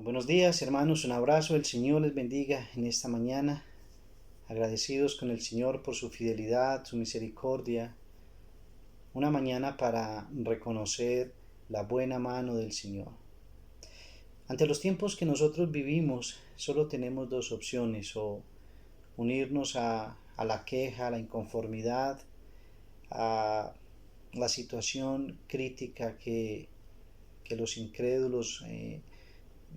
Buenos días, hermanos, un abrazo, el Señor les bendiga en esta mañana, agradecidos con el Señor por su fidelidad, su misericordia, una mañana para reconocer la buena mano del Señor. Ante los tiempos que nosotros vivimos, solo tenemos dos opciones: o unirnos a la queja, a la inconformidad, a la situación crítica que los incrédulos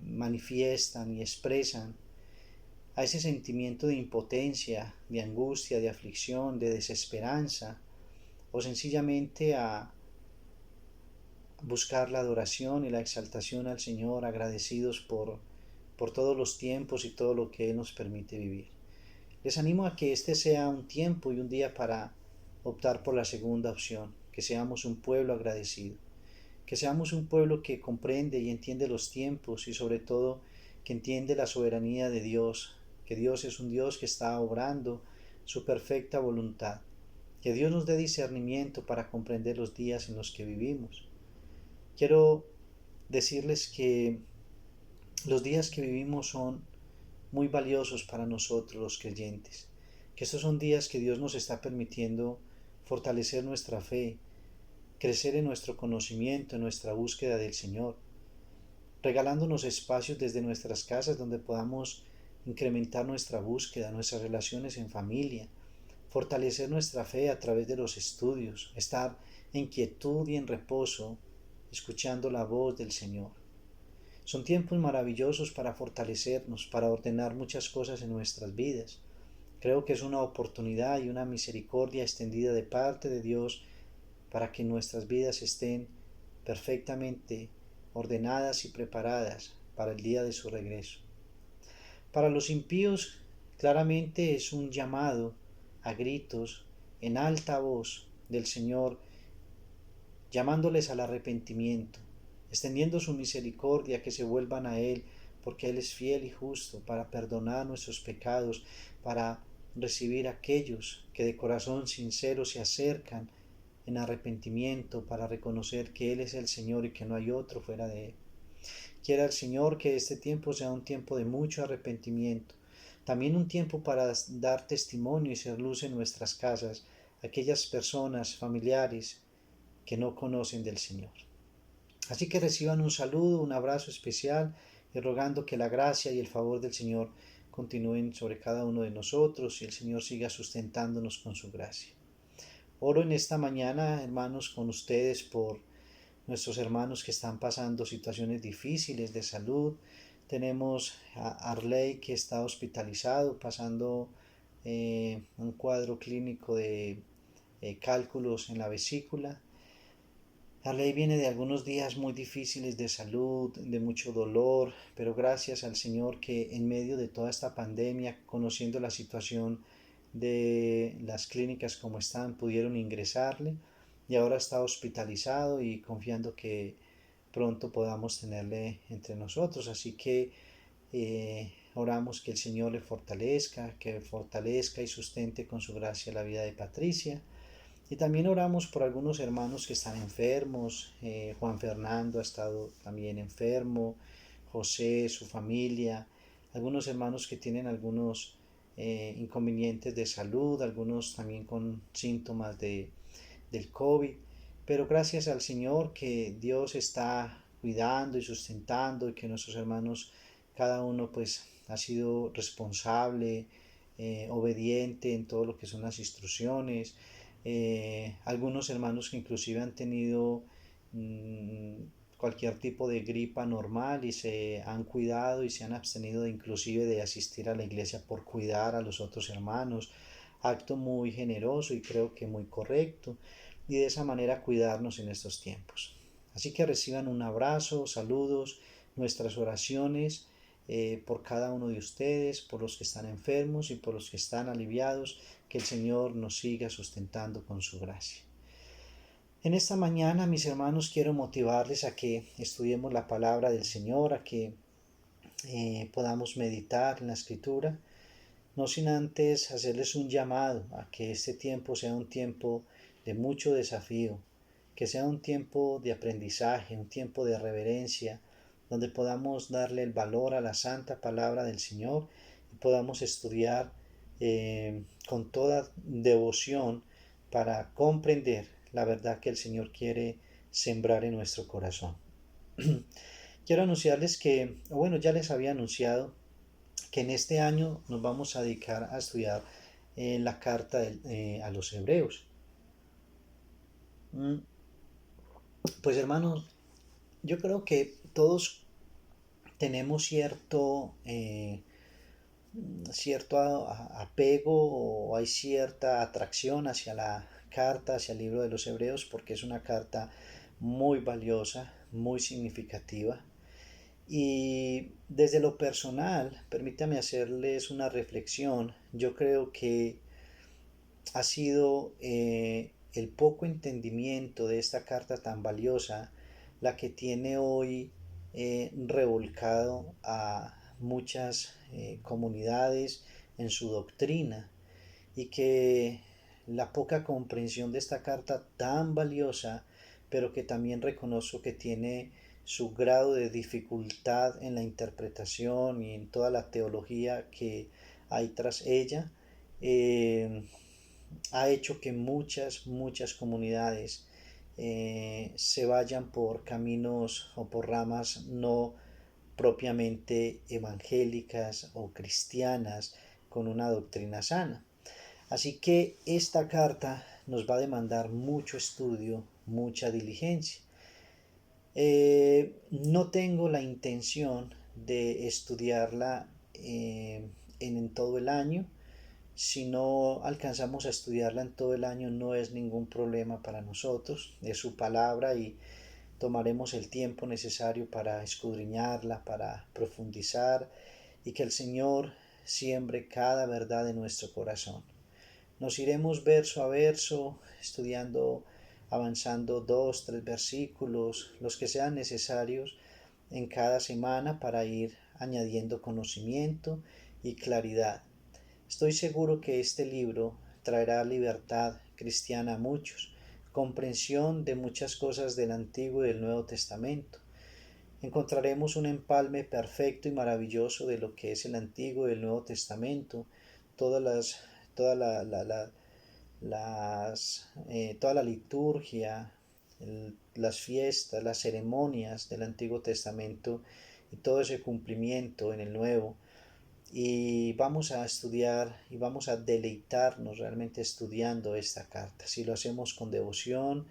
manifiestan y expresan, a ese sentimiento de impotencia, de angustia, de aflicción, de desesperanza, o sencillamente a buscar la adoración y la exaltación al Señor, agradecidos por todos los tiempos y todo lo que Él nos permite vivir. Les animo a que este sea un tiempo y un día para optar por la segunda opción, que seamos un pueblo agradecido, que seamos un pueblo que comprende y entiende los tiempos y sobre todo que entiende la soberanía de Dios, que Dios es un Dios que está obrando su perfecta voluntad, que Dios nos dé discernimiento para comprender los días en los que vivimos. Quiero decirles que los días que vivimos son muy valiosos para nosotros los creyentes, que estos son días que Dios nos está permitiendo fortalecer nuestra fe, crecer en nuestro conocimiento, en nuestra búsqueda del Señor, regalándonos espacios desde nuestras casas donde podamos incrementar nuestra búsqueda, nuestras relaciones en familia, fortalecer nuestra fe a través de los estudios, estar en quietud y en reposo, escuchando la voz del Señor. Son tiempos maravillosos para fortalecernos, para ordenar muchas cosas en nuestras vidas. Creo que es una oportunidad y una misericordia extendida de parte de Dios para que nuestras vidas estén perfectamente ordenadas y preparadas para el día de su regreso. Para los impíos, claramente es un llamado a gritos en alta voz del Señor, llamándoles al arrepentimiento, extendiendo su misericordia, que se vuelvan a Él, porque Él es fiel y justo para perdonar nuestros pecados, para recibir a aquellos que de corazón sincero se acercan en arrepentimiento, para reconocer que Él es el Señor y que no hay otro fuera de Él. Quiera el Señor que este tiempo sea un tiempo de mucho arrepentimiento, también un tiempo para dar testimonio y ser luz en nuestras casas a aquellas personas, familiares que no conocen del Señor. Así que reciban un saludo, un abrazo especial y rogando que la gracia y el favor del Señor continúen sobre cada uno de nosotros y el Señor siga sustentándonos con su gracia. Oro en esta mañana, hermanos, con ustedes por nuestros hermanos que están pasando situaciones difíciles de salud. Tenemos a Arley, que está hospitalizado, pasando un cuadro clínico de cálculos en la vesícula. Arley viene de algunos días muy difíciles de salud, de mucho dolor, pero gracias al Señor que en medio de toda esta pandemia, conociendo la situación de las clínicas como están, pudieron ingresarle y ahora está hospitalizado y confiando que pronto podamos tenerle entre nosotros. Así que oramos que el Señor le fortalezca, que fortalezca y sustente con su gracia la vida de Patricia. Y también oramos por algunos hermanos que están enfermos. Juan Fernando ha estado también enfermo, José, su familia, algunos hermanos que tienen algunos inconvenientes de salud, algunos también con síntomas del COVID. Pero gracias al Señor que Dios está cuidando y sustentando y que nuestros hermanos, cada uno pues ha sido responsable, obediente en todo lo que son las instrucciones. Algunos hermanos que inclusive han tenido cualquier tipo de gripa normal y se han cuidado y se han abstenido de inclusive de asistir a la iglesia por cuidar a los otros hermanos. Acto muy generoso y creo que muy correcto, y de esa manera cuidarnos en estos tiempos. Así que reciban un abrazo, saludos, nuestras oraciones por cada uno de ustedes, por los que están enfermos y por los que están aliviados, que el Señor nos siga sustentando con su gracia. En esta mañana, mis hermanos, quiero motivarles a que estudiemos la palabra del Señor, a que podamos meditar en la Escritura, no sin antes hacerles un llamado a que este tiempo sea un tiempo de mucho desafío, que sea un tiempo de aprendizaje, un tiempo de reverencia, donde podamos darle el valor a la santa palabra del Señor y podamos estudiar con toda devoción para comprender la verdad que el Señor quiere sembrar en nuestro corazón. Quiero anunciarles que, bueno, ya les había anunciado que en este año nos vamos a dedicar a estudiar la carta a los hebreos. Pues hermanos, yo creo que todos tenemos cierto apego o hay cierta atracción hacia la carta, hacia el libro de los hebreos, porque es una carta muy valiosa, muy significativa. Y desde lo personal, permítame hacerles una reflexión. Yo creo que ha sido el poco entendimiento de esta carta tan valiosa la que tiene hoy revolcado a muchas comunidades en su doctrina, y que la poca comprensión de esta carta tan valiosa, pero que también reconozco que tiene su grado de dificultad en la interpretación y en toda la teología que hay tras ella, eh, ha hecho que muchas comunidades se vayan por caminos o por ramas no propiamente evangélicas o cristianas con una doctrina sana. Así que esta carta nos va a demandar mucho estudio, mucha diligencia. No tengo la intención de estudiarla en todo el año. Si no alcanzamos a estudiarla en todo el año, no es ningún problema para nosotros. Es su palabra y tomaremos el tiempo necesario para escudriñarla, para profundizar, y que el Señor siembre cada verdad en nuestro corazón. Nos iremos verso a verso, estudiando, avanzando 2, 3 versículos, los que sean necesarios en cada semana para ir añadiendo conocimiento y claridad. Estoy seguro que este libro traerá libertad cristiana a muchos, comprensión de muchas cosas del Antiguo y del Nuevo Testamento. Encontraremos un empalme perfecto y maravilloso de lo que es el Antiguo y el Nuevo Testamento, todas las, toda toda la liturgia, las fiestas, las ceremonias del Antiguo Testamento y todo ese cumplimiento en el Nuevo. Y vamos a estudiar y vamos a deleitarnos realmente estudiando esta carta. Si lo hacemos con devoción,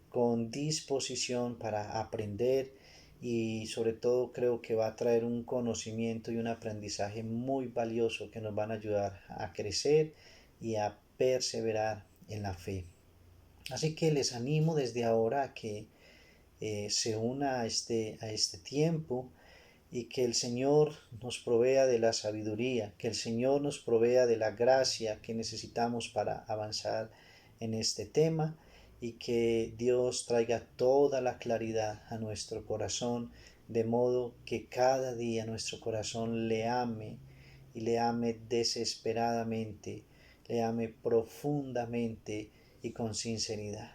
con disposición para aprender, y sobre todo creo que va a traer un conocimiento y un aprendizaje muy valioso que nos van a ayudar a crecer y a perseverar en la fe. Así que les animo desde ahora a que se una a este tiempo, y que el Señor nos provea de la sabiduría, que el Señor nos provea de la gracia que necesitamos para avanzar en este tema, y que Dios traiga toda la claridad a nuestro corazón, de modo que cada día nuestro corazón le ame y le ame desesperadamente, le ame profundamente y con sinceridad.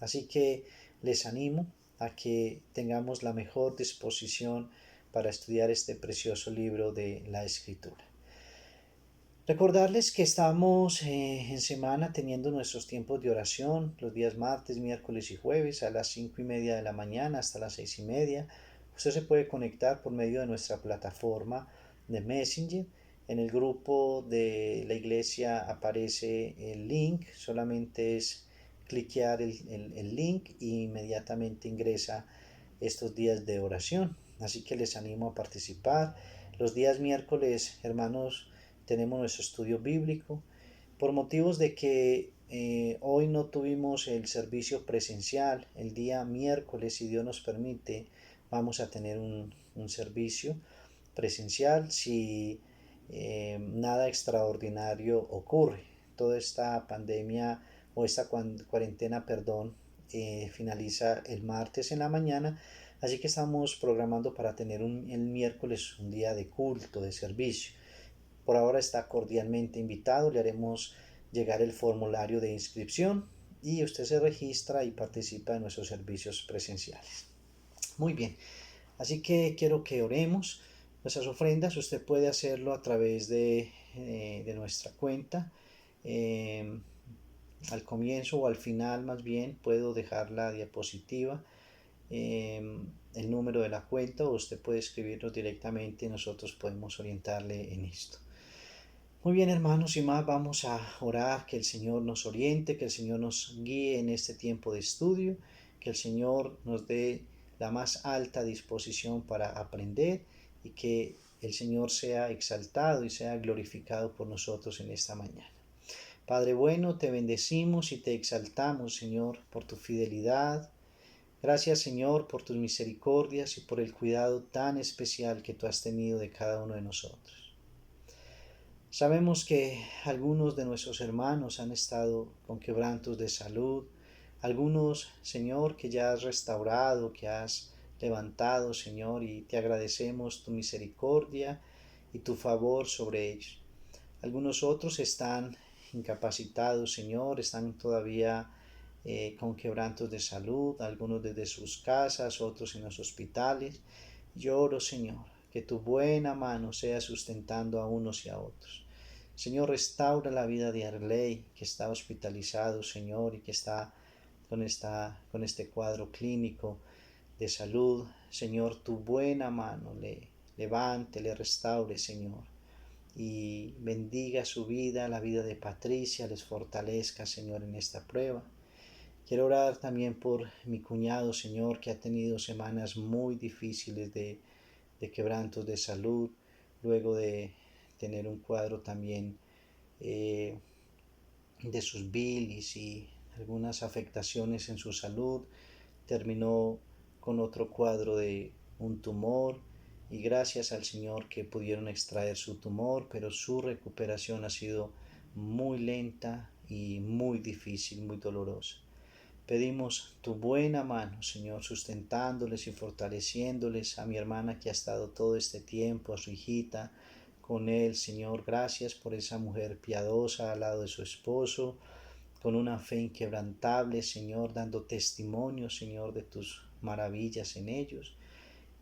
Así que les animo a que tengamos la mejor disposición para estudiar este precioso libro de la Escritura. Recordarles que estamos en semana teniendo nuestros tiempos de oración los días martes, miércoles y jueves a las 5:30 de la mañana hasta las 6:30. Usted se puede conectar por medio de nuestra plataforma de Messenger. En el grupo de la iglesia aparece el link, solamente es cliquear el link e inmediatamente ingresa estos días de oración. Así que les animo a participar. Los días miércoles, hermanos, tenemos nuestro estudio bíblico. Por motivos de que hoy no tuvimos el servicio presencial, el día miércoles, si Dios nos permite, vamos a tener un servicio presencial si nada extraordinario ocurre. Toda esta pandemia o esta cuarentena, perdón, finaliza el martes en la mañana, así que estamos programando para tener el miércoles un día de culto, de servicio. Por ahora está cordialmente invitado, le haremos llegar el formulario de inscripción y usted se registra y participa en nuestros servicios presenciales. Muy bien, Así que quiero que oremos nuestras ofrendas. Usted puede hacerlo a través de nuestra cuenta. Eh, Al comienzo o al final más bien puedo dejar la diapositiva, el número de la cuenta, o usted puede escribirnos directamente y nosotros podemos orientarle en esto. Muy bien, hermanos, y más vamos a orar, que el Señor nos oriente, que el Señor nos guíe en este tiempo de estudio, que el Señor nos dé la más alta disposición para aprender y que el Señor sea exaltado y sea glorificado por nosotros en esta mañana. Padre bueno, te bendecimos y te exaltamos, Señor, por tu fidelidad. Gracias, Señor, por tus misericordias y por el cuidado tan especial que tú has tenido de cada uno de nosotros. Sabemos que algunos de nuestros hermanos han estado con quebrantos de salud, algunos, Señor, que ya has restaurado, que has levantado, Señor, y te agradecemos tu misericordia y tu favor sobre ellos. Algunos otros están incapacitados, Señor, están todavía con quebrantos de salud, algunos desde sus casas, otros en los hospitales. Yo oro, Señor, que tu buena mano sea sustentando a unos y a otros. Señor, restaura la vida de Arley, que está hospitalizado, Señor, y que está con este cuadro clínico de salud. Señor, tu buena mano le levante, le restaure, Señor, y bendiga su vida, la vida de Patricia, les fortalezca, Señor, en esta prueba. Quiero orar también por mi cuñado, Señor, que ha tenido semanas muy difíciles de quebrantos de salud, luego de tener un cuadro también de sus bilis y algunas afectaciones en su salud. Terminó con otro cuadro de un tumor y gracias al Señor que pudieron extraer su tumor, pero su recuperación ha sido muy lenta y muy difícil, muy dolorosa. Pedimos tu buena mano, Señor, sustentándoles y fortaleciéndoles, a mi hermana que ha estado todo este tiempo, a su hijita, con él, Señor. Gracias por esa mujer piadosa al lado de su esposo, con una fe inquebrantable, Señor, dando testimonio, Señor, de tus maravillas en ellos.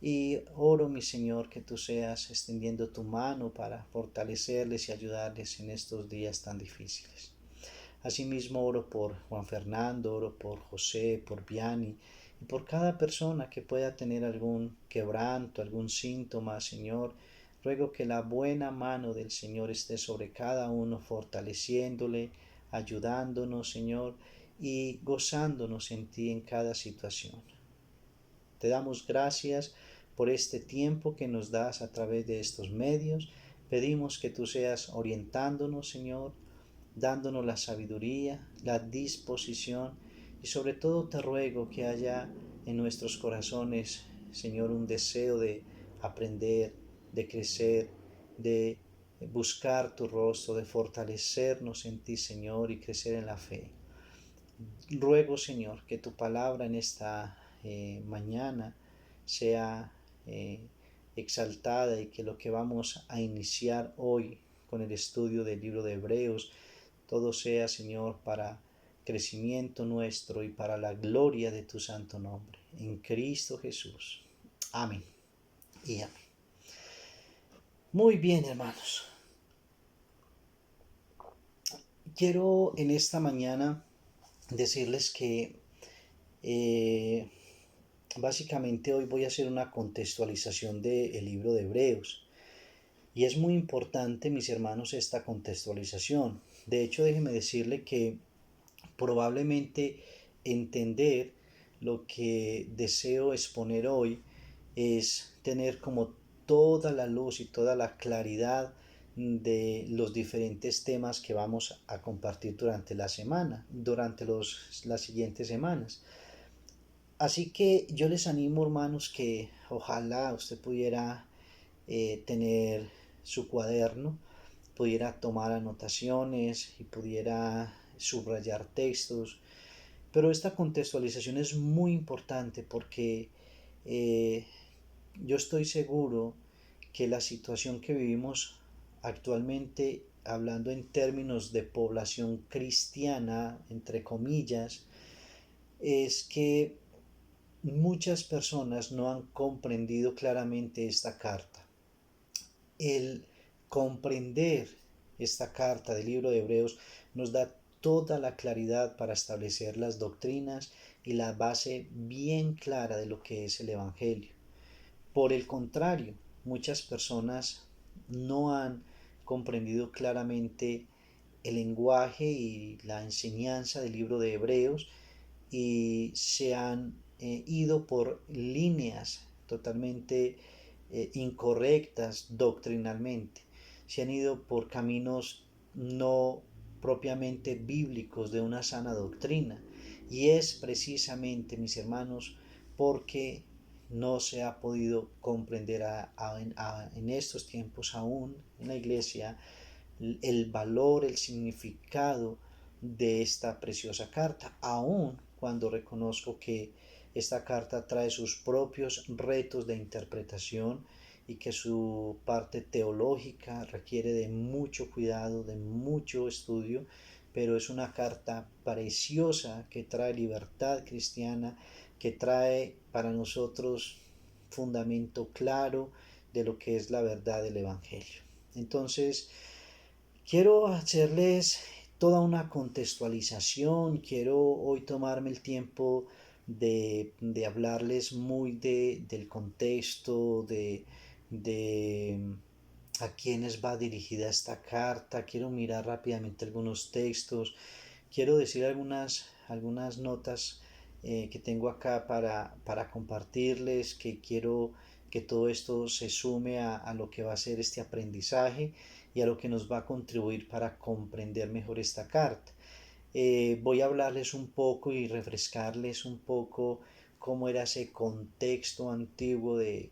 Y oro, mi Señor, que tú seas extendiendo tu mano para fortalecerles y ayudarles en estos días tan difíciles. Asimismo oro por Juan Fernando, oro por José, por Vianney y por cada persona que pueda tener algún quebranto, algún síntoma, Señor. Ruego que la buena mano del Señor esté sobre cada uno, fortaleciéndole, ayudándonos, Señor, y gozándonos en ti en cada situación. Te damos gracias por este tiempo que nos das a través de estos medios. Pedimos que tú seas orientándonos, Señor, dándonos la sabiduría, la disposición y sobre todo te ruego que haya en nuestros corazones, Señor, un deseo de aprender, de crecer, de buscar tu rostro, de fortalecernos en ti, Señor, y crecer en la fe. Ruego, Señor, que tu palabra en esta mañana sea exaltada y que lo que vamos a iniciar hoy con el estudio del libro de Hebreos, todo sea, Señor, para crecimiento nuestro y para la gloria de tu santo nombre. En Cristo Jesús. Amén y amén. Muy bien, hermanos. Quiero en esta mañana decirles que básicamente hoy voy a hacer una contextualización del libro de Hebreos. Y es muy importante, mis hermanos, esta contextualización. De hecho, déjeme decirle que probablemente entender lo que deseo exponer hoy es tener como toda la luz y toda la claridad de los diferentes temas que vamos a compartir durante la semana, durante las siguientes semanas. Así que yo les animo, hermanos, que ojalá usted pudiera tener su cuaderno, pudiera tomar anotaciones y pudiera subrayar textos. Pero esta contextualización es muy importante porque yo estoy seguro que la situación que vivimos actualmente, hablando en términos de población cristiana, entre comillas, es que muchas personas no han comprendido claramente esta carta. El comprender esta carta del libro de Hebreos nos da toda la claridad para establecer las doctrinas y la base bien clara de lo que es el Evangelio. Por el contrario, muchas personas no han comprendido claramente el lenguaje y la enseñanza del libro de Hebreos y se han ido por líneas totalmente incorrectas doctrinalmente. Se han ido por caminos no propiamente bíblicos de una sana doctrina. Y es precisamente, mis hermanos, porque no se ha podido comprender en estos tiempos aún en la iglesia el valor, el significado de esta preciosa carta, aun cuando reconozco que esta carta trae sus propios retos de interpretación y que su parte teológica requiere de mucho cuidado, de mucho estudio, pero es una carta preciosa que trae libertad cristiana, que trae para nosotros fundamento claro de lo que es la verdad del Evangelio. Entonces, quiero hacerles toda una contextualización, quiero hoy tomarme el tiempo de hablarles muy del contexto, de a quiénes va dirigida esta carta, quiero mirar rápidamente algunos textos, quiero decir algunas notas que tengo acá para compartirles, que quiero que todo esto se sume a lo que va a ser este aprendizaje y a lo que nos va a contribuir para comprender mejor esta carta. Voy a hablarles un poco y refrescarles un poco cómo era ese contexto antiguo de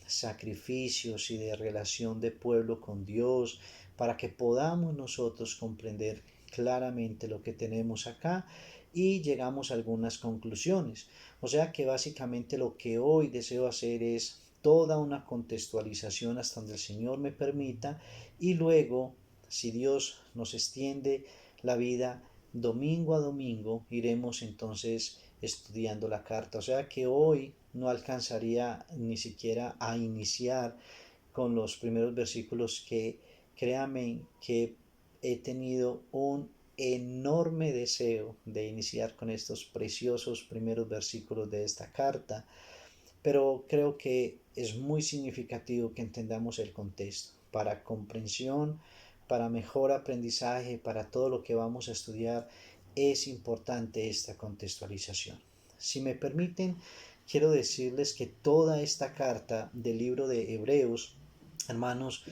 sacrificios y de relación de pueblo con Dios, para que podamos nosotros comprender claramente lo que tenemos acá y llegamos a algunas conclusiones. O sea que básicamente lo que hoy deseo hacer es toda una contextualización hasta donde el Señor me permita y luego, si Dios nos extiende la vida, domingo a domingo iremos entonces estudiando la carta. O sea que hoy no alcanzaría ni siquiera a iniciar con los primeros versículos que créame que he tenido un enorme deseo de iniciar con estos preciosos primeros versículos de esta carta, pero creo que es muy significativo que entendamos el contexto para comprensión, para mejor aprendizaje, para todo lo que vamos a estudiar. Es importante esta contextualización. Si me permiten, quiero decirles que toda esta carta del libro de Hebreos, hermanos,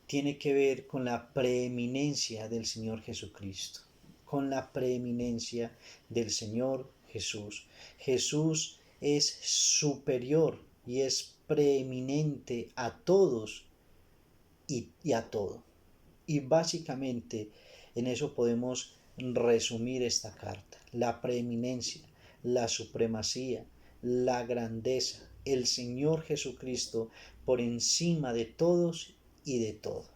tiene que ver con la preeminencia del Señor Jesucristo, con la preeminencia del Señor Jesús. Jesús es superior y es preeminente a todos y a todo. Y básicamente en eso podemos resumir esta carta. La preeminencia, la supremacía, la grandeza, el Señor Jesucristo por encima de todos y de todo.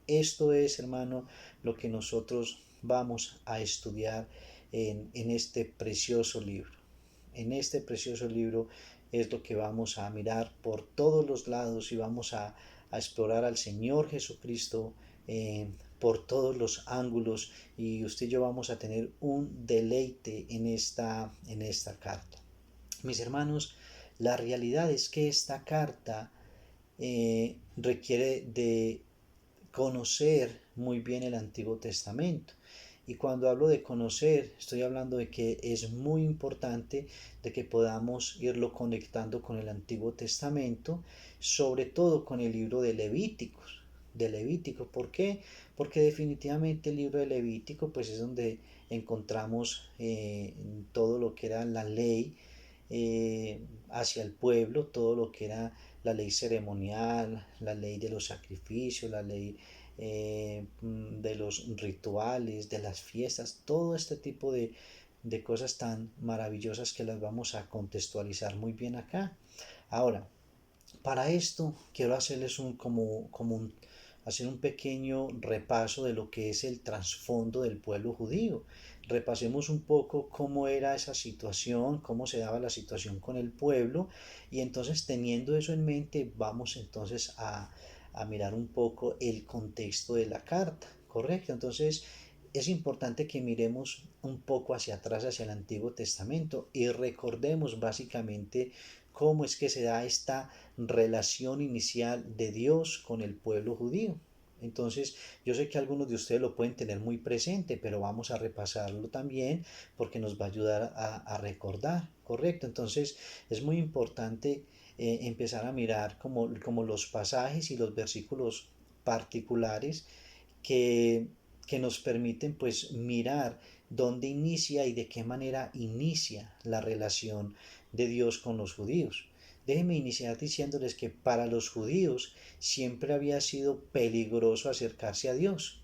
Esto es, hermano, lo que nosotros vamos a estudiar en este precioso libro. En este precioso libro es lo que vamos a mirar por todos los lados y vamos a explorar al Señor Jesucristo por todos los ángulos, y usted y yo vamos a tener un deleite en esta carta. Mis hermanos, la realidad es que esta carta requiere de conocer muy bien el Antiguo Testamento. Y cuando hablo de conocer, estoy hablando de que es muy importante de que podamos irlo conectando con el Antiguo Testamento, sobre todo con el libro de Levíticos. De Levítico, ¿por qué? Porque definitivamente el libro de Levítico pues es donde encontramos todo lo que era la ley hacia el pueblo, todo lo que era la ley ceremonial, la ley de los sacrificios, la ley de los rituales, de las fiestas, todo este tipo de cosas tan maravillosas que las vamos a contextualizar muy bien acá. Ahora, para esto quiero hacerles hacer un pequeño repaso de lo que es el trasfondo del pueblo judío. Repasemos un poco cómo era esa situación, cómo se daba la situación con el pueblo, y entonces teniendo eso en mente vamos entonces a mirar un poco el contexto de la carta, ¿correcto? Entonces es importante que miremos un poco hacia atrás, hacia el Antiguo Testamento, y recordemos básicamente cómo es que se da esta relación inicial de Dios con el pueblo judío. Entonces, yo sé que algunos de ustedes lo pueden tener muy presente, pero vamos a repasarlo también porque nos va a ayudar a recordar, ¿correcto? Entonces, es muy importante empezar a mirar como los pasajes y los versículos particulares que, que nos permiten pues mirar dónde inicia y de qué manera inicia la relación de Dios con los judíos. Déjenme iniciar diciéndoles que para los judíos siempre había sido peligroso acercarse a Dios.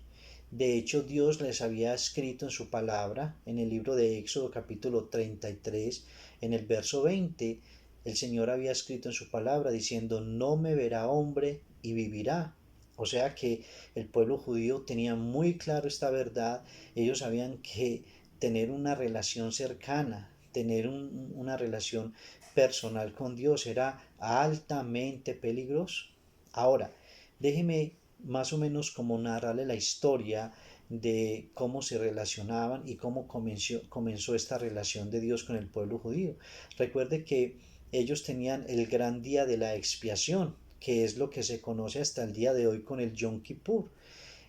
De hecho, Dios les había escrito en su palabra, en el libro de Éxodo capítulo 33, en el verso 20, el Señor había escrito en su palabra diciendo, no me verá hombre y vivirá. O sea que el pueblo judío tenía muy claro esta verdad. Ellos sabían que tener una relación cercana, tener una relación personal con Dios era altamente peligroso. Ahora, déjeme más o menos como narrarle la historia de cómo se relacionaban y cómo comenzó esta relación de Dios con el pueblo judío. Recuerde que ellos tenían el gran día de la expiación, que es lo que se conoce hasta el día de hoy con el Yom Kippur.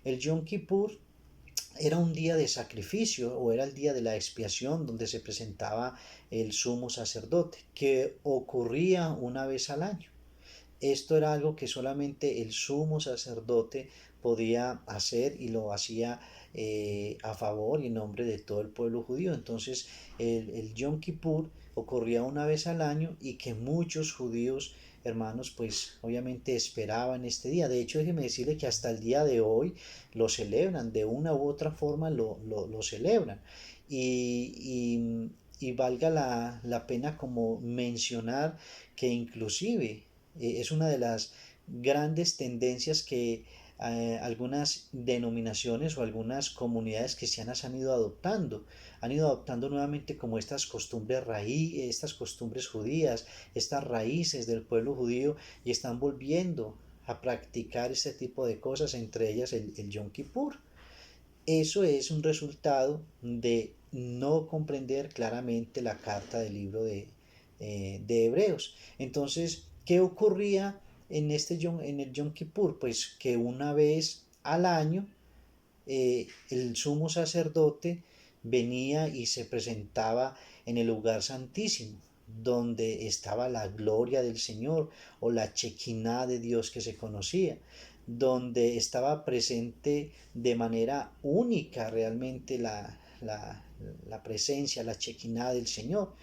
El Yom Kippur era un día de sacrificio o era el día de la expiación donde se presentaba el sumo sacerdote, que ocurría una vez al año. Esto era algo que solamente el sumo sacerdote podía hacer y lo hacía a favor y en nombre de todo el pueblo judío. Entonces el Yom Kippur ocurría una vez al año y que muchos judíos hermanos pues obviamente esperaban este día. De hecho déjeme decirle que hasta el día de hoy lo celebran, de una u otra forma lo celebran. Y valga la pena como mencionar que inclusive es una de las grandes tendencias que algunas denominaciones o algunas comunidades cristianas han ido adoptando nuevamente como estas costumbres judías, estas raíces del pueblo judío y están volviendo a practicar este tipo de cosas, entre ellas el Yom Kippur. Eso es un resultado de no comprender claramente la carta del libro de Hebreos. Entonces, ¿qué ocurría en el Yom Kippur? Pues que una vez al año el sumo sacerdote venía y se presentaba en el lugar santísimo, donde estaba la gloria del Señor o la chequiná de Dios que se conocía, donde estaba presente de manera única realmente la presencia, la chequiná del Señor.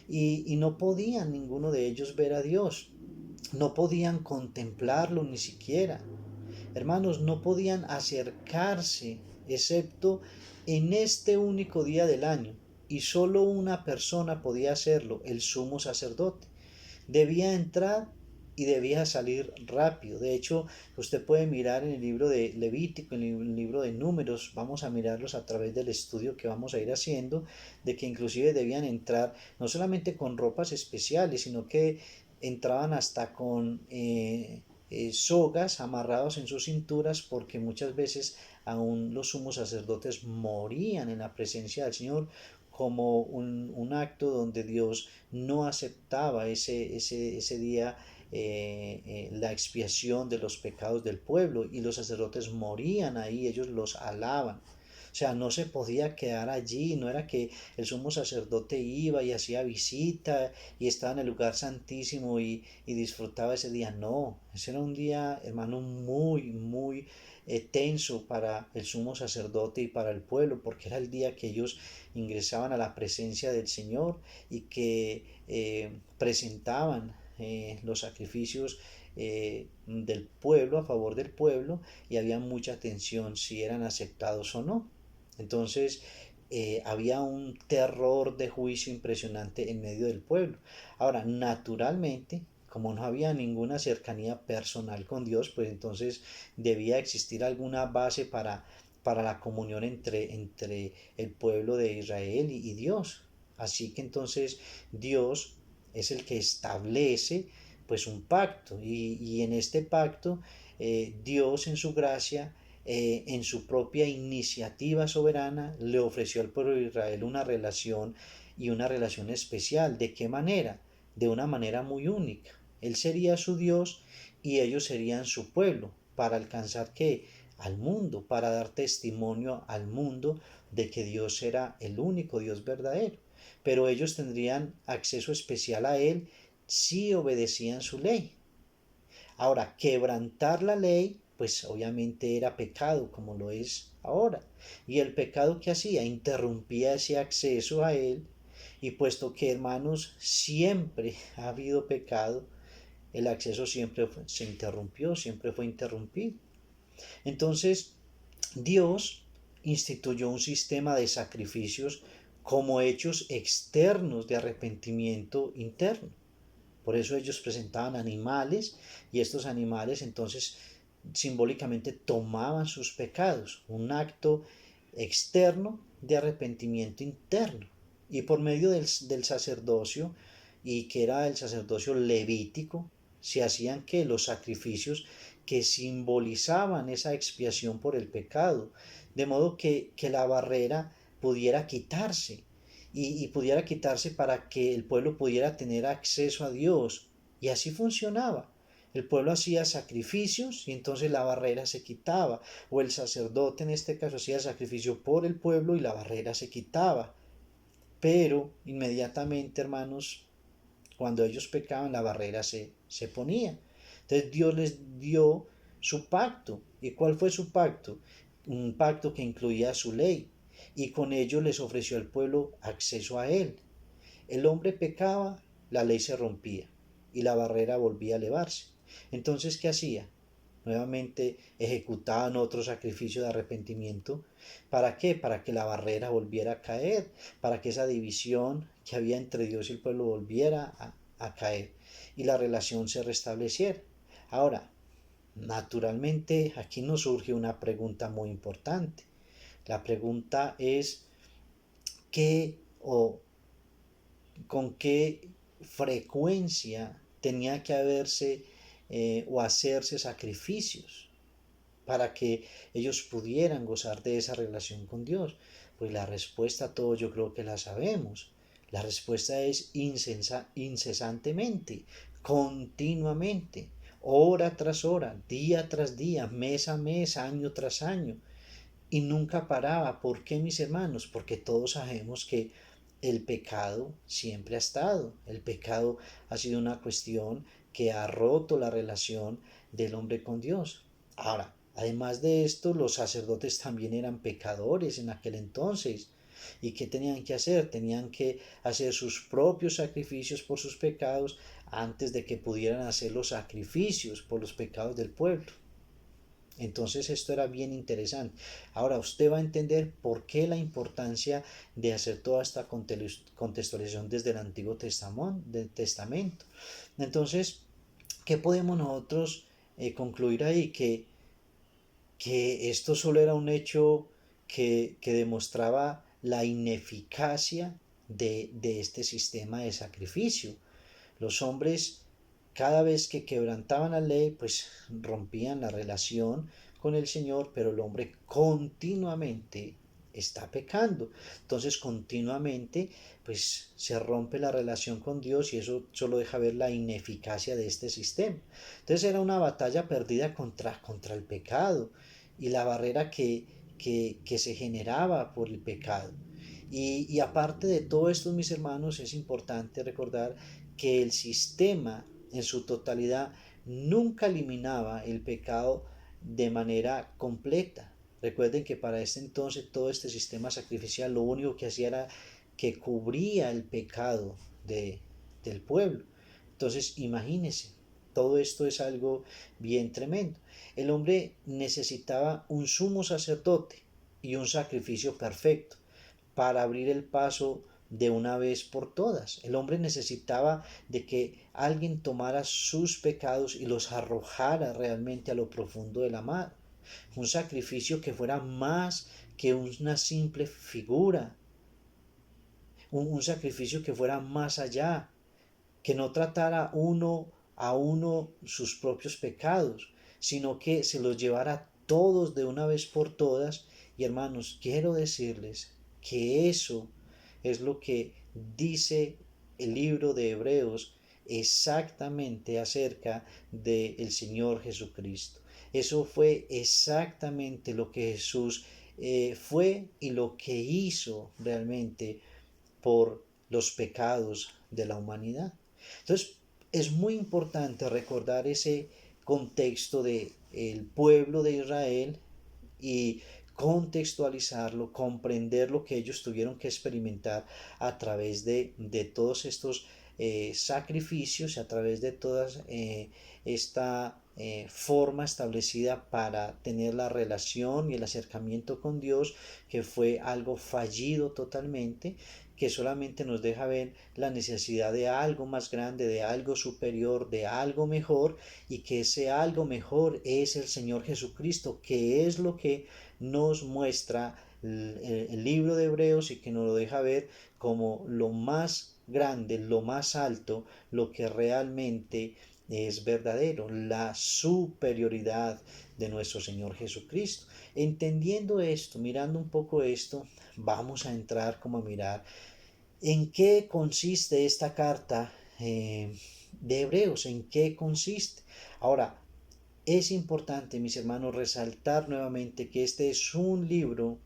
Y no podían ninguno de ellos ver a Dios, no podían contemplarlo ni siquiera. Hermanos, no podían acercarse excepto en este único día del año, y solo una persona podía hacerlo, el sumo sacerdote. Debía entrar y debía salir rápido. De hecho, usted puede mirar en el libro de Levítico, en el libro de Números, vamos a mirarlos a través del estudio que vamos a ir haciendo, de que inclusive debían entrar no solamente con ropas especiales, sino que entraban hasta con sogas amarrados en sus cinturas, porque muchas veces aún los sumos sacerdotes morían en la presencia del Señor como un acto donde Dios no aceptaba ese día la expiación de los pecados del pueblo, y los sacerdotes morían ahí, ellos los alaban. O sea, no se podía quedar allí, no era que el sumo sacerdote iba y hacía visita y estaba en el lugar santísimo y disfrutaba ese día. No, ese era un día, hermano, muy tenso para el sumo sacerdote y para el pueblo, porque era el día que ellos ingresaban a la presencia del Señor y que presentaban los sacrificios del pueblo, a favor del pueblo, y había mucha tensión si eran aceptados o no. Entonces había un terror de juicio impresionante en medio del pueblo. Ahora, naturalmente, como no había ninguna cercanía personal con Dios, pues entonces debía existir alguna base para la comunión entre el pueblo de Israel y Dios. Así que entonces Dios es el que establece pues un pacto y en este pacto Dios en su gracia, en su propia iniciativa soberana, le ofreció al pueblo de Israel una relación y una relación especial. ¿De qué manera? De una manera muy única. Él sería su Dios y ellos serían su pueblo para alcanzar que al mundo, para dar testimonio al mundo de que Dios era el único Dios verdadero. Pero ellos tendrían acceso especial a Él si obedecían su ley. Ahora, quebrantar la ley, pues obviamente era pecado, como lo es ahora. Y el pecado que hacía interrumpía ese acceso a Él. Y puesto que, hermanos, siempre ha habido pecado, el acceso siempre se interrumpió, siempre fue interrumpido. Entonces, Dios instituyó un sistema de sacrificios como hechos externos de arrepentimiento interno. Por eso ellos presentaban animales y estos animales entonces simbólicamente tomaban sus pecados, un acto externo de arrepentimiento interno. Y por medio del sacerdocio, y que era el sacerdocio levítico, se hacían que los sacrificios que simbolizaban esa expiación por el pecado, de modo que la barrera pudiera quitarse y pudiera quitarse para que el pueblo pudiera tener acceso a Dios. Y así funcionaba. El pueblo hacía sacrificios y entonces la barrera se quitaba, o el sacerdote en este caso hacía sacrificio por el pueblo y la barrera se quitaba. Pero inmediatamente, hermanos, cuando ellos pecaban, la barrera se ponía. Entonces Dios les dio su pacto. ¿Y cuál fue su pacto? Un pacto que incluía su ley. Y con ello les ofreció al pueblo acceso a él. El hombre pecaba, la ley se rompía y la barrera volvía a elevarse. Entonces, ¿qué hacía? Nuevamente ejecutaban otro sacrificio de arrepentimiento. ¿Para qué? Para que la barrera volviera a caer, para que esa división que había entre Dios y el pueblo volviera a caer y la relación se restableciera. Ahora, naturalmente, aquí nos surge una pregunta muy importante. La pregunta es, ¿qué o con qué frecuencia tenía que haberse o hacerse sacrificios para que ellos pudieran gozar de esa relación con Dios? Pues la respuesta a todo yo creo que la sabemos. La respuesta es incesantemente, continuamente, hora tras hora, día tras día, mes a mes, año tras año. Y nunca paraba. ¿Por qué, mis hermanos? Porque todos sabemos que el pecado siempre ha estado. El pecado ha sido una cuestión que ha roto la relación del hombre con Dios. Ahora, además de esto, los sacerdotes también eran pecadores en aquel entonces. ¿Y qué tenían que hacer? Tenían que hacer sus propios sacrificios por sus pecados antes de que pudieran hacer los sacrificios por los pecados del pueblo. Entonces esto era bien interesante. Ahora usted va a entender por qué la importancia de hacer toda esta contextualización desde el Antiguo Testamento. Entonces, ¿qué podemos nosotros concluir ahí? Que esto solo era un hecho que demostraba la ineficacia de este sistema de sacrificio. Los hombres, cada vez que quebrantaban la ley, pues rompían la relación con el Señor, pero el hombre continuamente está pecando. Entonces continuamente pues se rompe la relación con Dios y eso solo deja ver la ineficacia de este sistema. Entonces era una batalla perdida contra el pecado y la barrera que se generaba por el pecado. Y aparte de todo esto, mis hermanos, es importante recordar que el sistema en su totalidad nunca eliminaba el pecado de manera completa. Recuerden que para este entonces todo este sistema sacrificial lo único que hacía era que cubría el pecado del pueblo. Entonces imagínense, todo esto es algo bien tremendo. El hombre necesitaba un sumo sacerdote y un sacrificio perfecto para abrir el paso de una vez por todas. El hombre necesitaba de que alguien tomara sus pecados y los arrojara realmente a lo profundo de la mar. Un sacrificio que fuera más que una simple figura, un sacrificio que fuera más allá, que no tratara uno a uno sus propios pecados, sino que se los llevara todos de una vez por todas. Y hermanos, quiero decirles que eso es lo que dice el libro de Hebreos exactamente acerca del Señor Jesucristo. Eso fue exactamente lo que Jesús fue y lo que hizo realmente por los pecados de la humanidad. Entonces, es muy importante recordar ese contexto de el pueblo de Israel y contextualizarlo, comprender lo que ellos tuvieron que experimentar a través de todos estos sacrificios, a través de toda esta forma establecida para tener la relación y el acercamiento con Dios, que fue algo fallido totalmente, que solamente nos deja ver la necesidad de algo más grande, de algo superior, de algo mejor, y que ese algo mejor es el Señor Jesucristo, que es lo que nos muestra el libro de Hebreos y que nos lo deja ver como lo más grande, lo más alto, lo que realmente es verdadero, la superioridad de nuestro Señor Jesucristo. Entendiendo esto, mirando un poco esto, vamos a entrar como a mirar en qué consiste esta carta de Hebreos, en qué consiste. Ahora, es importante, mis hermanos, resaltar nuevamente que este es un libro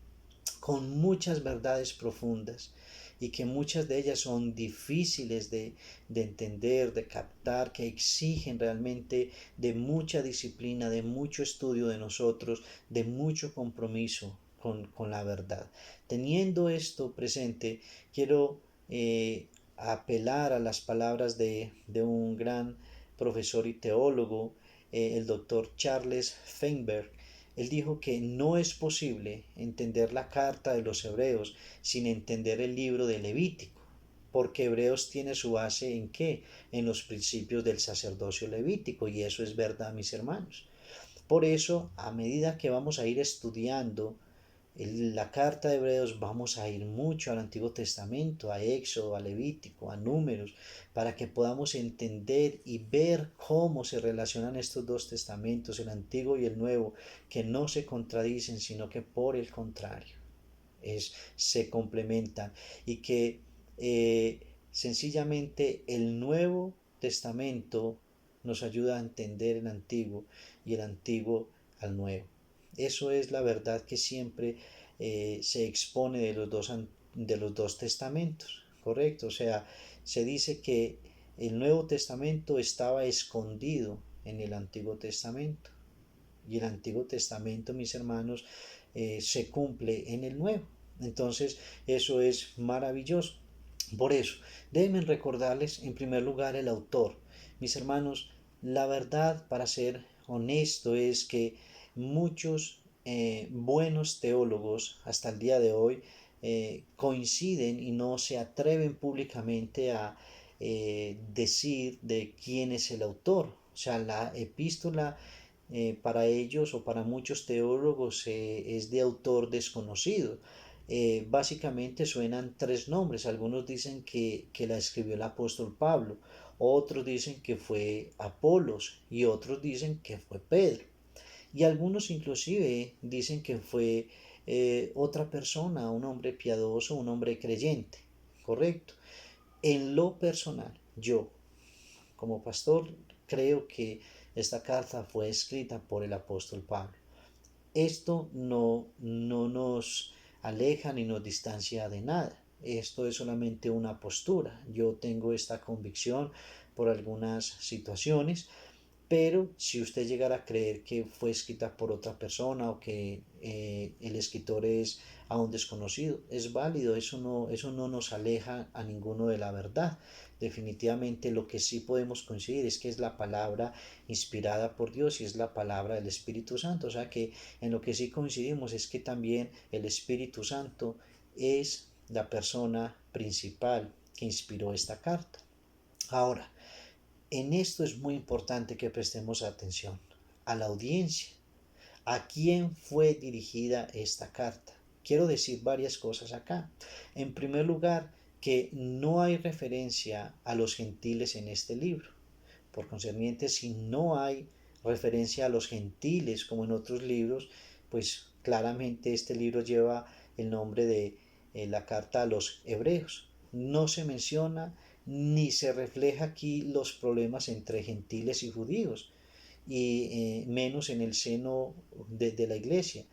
con muchas verdades profundas y que muchas de ellas son difíciles de entender, de captar, que exigen realmente de mucha disciplina, de mucho estudio de nosotros, de mucho compromiso con la verdad. Teniendo esto presente, quiero apelar a las palabras de un gran profesor y teólogo, el doctor Charles Feinberg. Él dijo que no es posible entender la carta de los Hebreos sin entender el libro de Levítico, porque Hebreos tiene su base en qué? En los principios del sacerdocio levítico, y eso es verdad, mis hermanos. Por eso, a medida que vamos a ir estudiando la carta de Hebreos, vamos a ir mucho al Antiguo Testamento, a Éxodo, a Levítico, a Números, para que podamos entender y ver cómo se relacionan estos dos testamentos, el Antiguo y el Nuevo, que no se contradicen, sino que por el contrario, se complementan, y que sencillamente el Nuevo Testamento nos ayuda a entender el Antiguo y el Antiguo al Nuevo. Eso es la verdad que siempre se expone de los dos testamentos, ¿correcto? O sea, se dice que el Nuevo Testamento estaba escondido en el Antiguo Testamento, y el Antiguo Testamento, mis hermanos, se cumple en el Nuevo. Entonces, eso es maravilloso. Por eso, déjenme recordarles en primer lugar el autor. Mis hermanos, la verdad, para ser honesto, es que muchos buenos teólogos hasta el día de hoy coinciden y no se atreven públicamente a decir de quién es el autor. O sea, la epístola para ellos o para muchos teólogos es de autor desconocido. Básicamente suenan tres nombres. Algunos dicen que la escribió el apóstol Pablo, otros dicen que fue Apolos y otros dicen que fue Pedro. Y algunos inclusive dicen que fue otra persona, un hombre piadoso, un hombre creyente. ¿Correcto? En lo personal, yo como pastor creo que esta carta fue escrita por el apóstol Pablo. Esto no nos aleja ni nos distancia de nada. Esto es solamente una postura. Yo tengo esta convicción por algunas situaciones, pero si usted llegara a creer que fue escrita por otra persona o que el escritor es aún desconocido, es válido, eso no nos aleja a ninguno de la verdad. Definitivamente lo que sí podemos coincidir es que es la palabra inspirada por Dios y es la palabra del Espíritu Santo. O sea que en lo que sí coincidimos es que también el Espíritu Santo es la persona principal que inspiró esta carta. Ahora, en esto es muy importante que prestemos atención a la audiencia. ¿A quién fue dirigida esta carta? Quiero decir varias cosas acá. En primer lugar, que no hay referencia a los gentiles en este libro. Por concerniente, si no hay referencia a los gentiles como en otros libros, pues claramente este libro lleva el nombre de la carta a los hebreos. No se menciona ni se refleja aquí los problemas entre gentiles y judíos, y menos en el seno de la iglesia.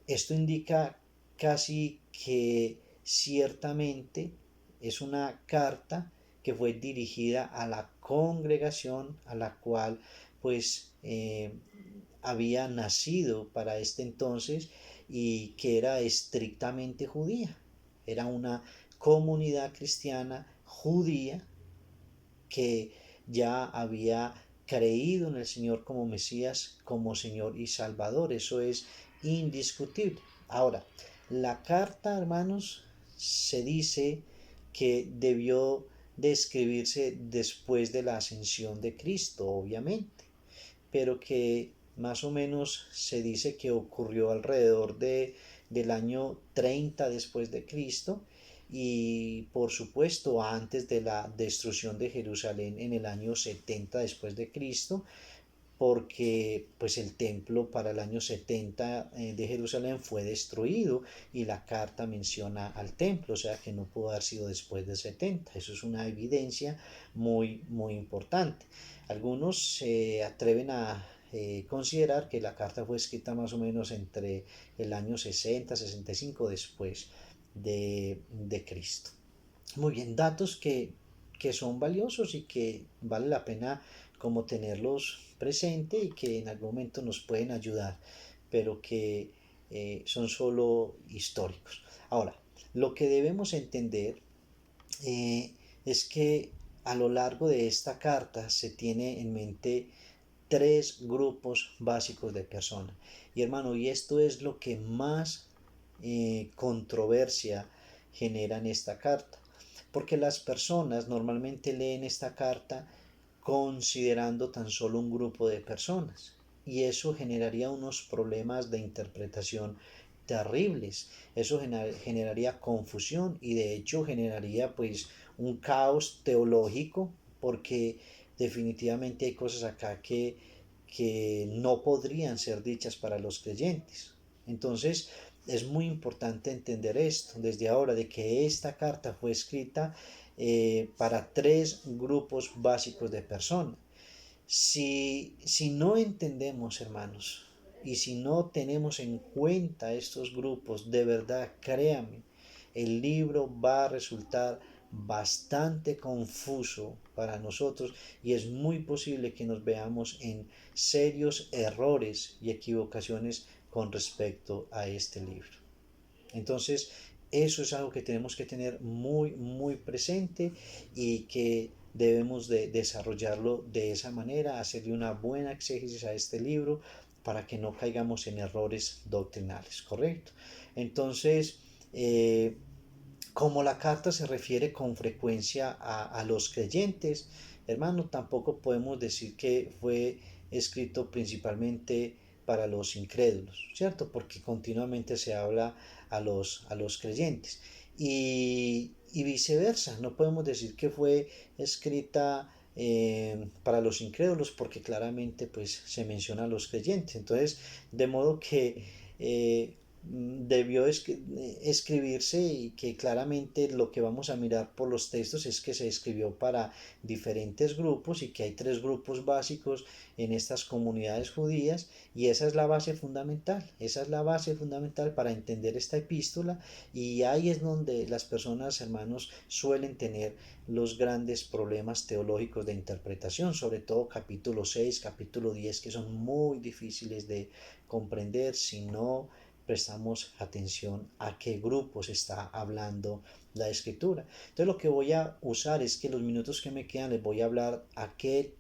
Esto indica casi que ciertamente es una carta que fue dirigida a la congregación a la cual pues había nacido para este entonces y que era estrictamente judía. Era una comunidad cristiana judía que ya había creído en el Señor como Mesías, como Señor y Salvador. Eso es indiscutible. Ahora, la carta, hermanos, se dice que debió de escribirse después de la ascensión de Cristo, obviamente, pero que más o menos se dice que ocurrió alrededor del año 30 después de Cristo, y por supuesto antes de la destrucción de Jerusalén en el año 70 después de Cristo, porque pues el templo para el año 70 de Jerusalén fue destruido y la carta menciona al templo, o sea que no pudo haber sido después de 70. Eso es una evidencia muy muy importante. Algunos se atreven a considerar que la carta fue escrita más o menos entre el año 60-65 después de Cristo. Muy bien, datos que son valiosos y que vale la pena como tenerlos presente y que en algún momento nos pueden ayudar, pero que son solo históricos. Ahora, lo que debemos entender es que a lo largo de esta carta se tiene en mente tres grupos básicos de personas. Y hermano, y esto es lo que más controversia genera en esta carta, porque las personas normalmente leen esta carta considerando tan solo un grupo de personas, y eso generaría unos problemas de interpretación terribles. Eso generaría confusión y de hecho generaría pues un caos teológico, porque definitivamente hay cosas acá que no podrían ser dichas para los creyentes. Entonces es muy importante entender esto desde ahora, de que esta carta fue escrita para tres grupos básicos de personas. Si no entendemos, hermanos, y si no tenemos en cuenta estos grupos, de verdad, créame, el libro va a resultar bastante confuso para nosotros y es muy posible que nos veamos en serios errores y equivocaciones con respecto a este libro. Entonces, eso es algo que tenemos que tener muy, muy presente y que debemos de desarrollarlo de esa manera, hacerle una buena exégesis a este libro para que no caigamos en errores doctrinales, ¿correcto? Entonces, como la carta se refiere con frecuencia a los creyentes, hermano, tampoco podemos decir que fue escrito principalmente para los incrédulos, ¿cierto? Porque continuamente se habla a los creyentes. Y viceversa, no podemos decir que fue escrita para los incrédulos, porque claramente pues se menciona a los creyentes. Entonces, de modo que debió escribirse, y que claramente lo que vamos a mirar por los textos es que se escribió para diferentes grupos y que hay tres grupos básicos en estas comunidades judías, y esa es la base fundamental, esa es la base fundamental para entender esta epístola, y ahí es donde las personas, hermanos, suelen tener los grandes problemas teológicos de interpretación, sobre todo capítulo 6, capítulo 10, que son muy difíciles de comprender si no prestamos atención a qué grupos está hablando la escritura. Entonces lo que voy a usar es que los minutos que me quedan les voy a hablar a qué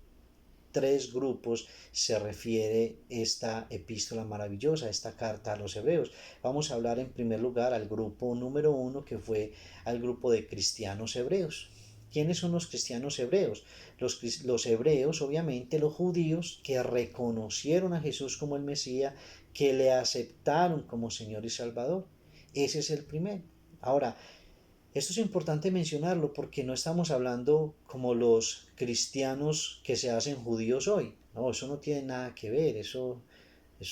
tres grupos se refiere esta epístola maravillosa, esta carta a los hebreos. Vamos a hablar en primer lugar al grupo número uno, que fue al grupo de cristianos hebreos. ¿Quiénes son los cristianos hebreos? Los hebreos, obviamente, los judíos que reconocieron a Jesús como el Mesías, que le aceptaron como Señor y Salvador. Ese es el primero. Ahora, esto es importante mencionarlo porque no estamos hablando como los cristianos que se hacen judíos hoy. No, eso no tiene nada que ver, eso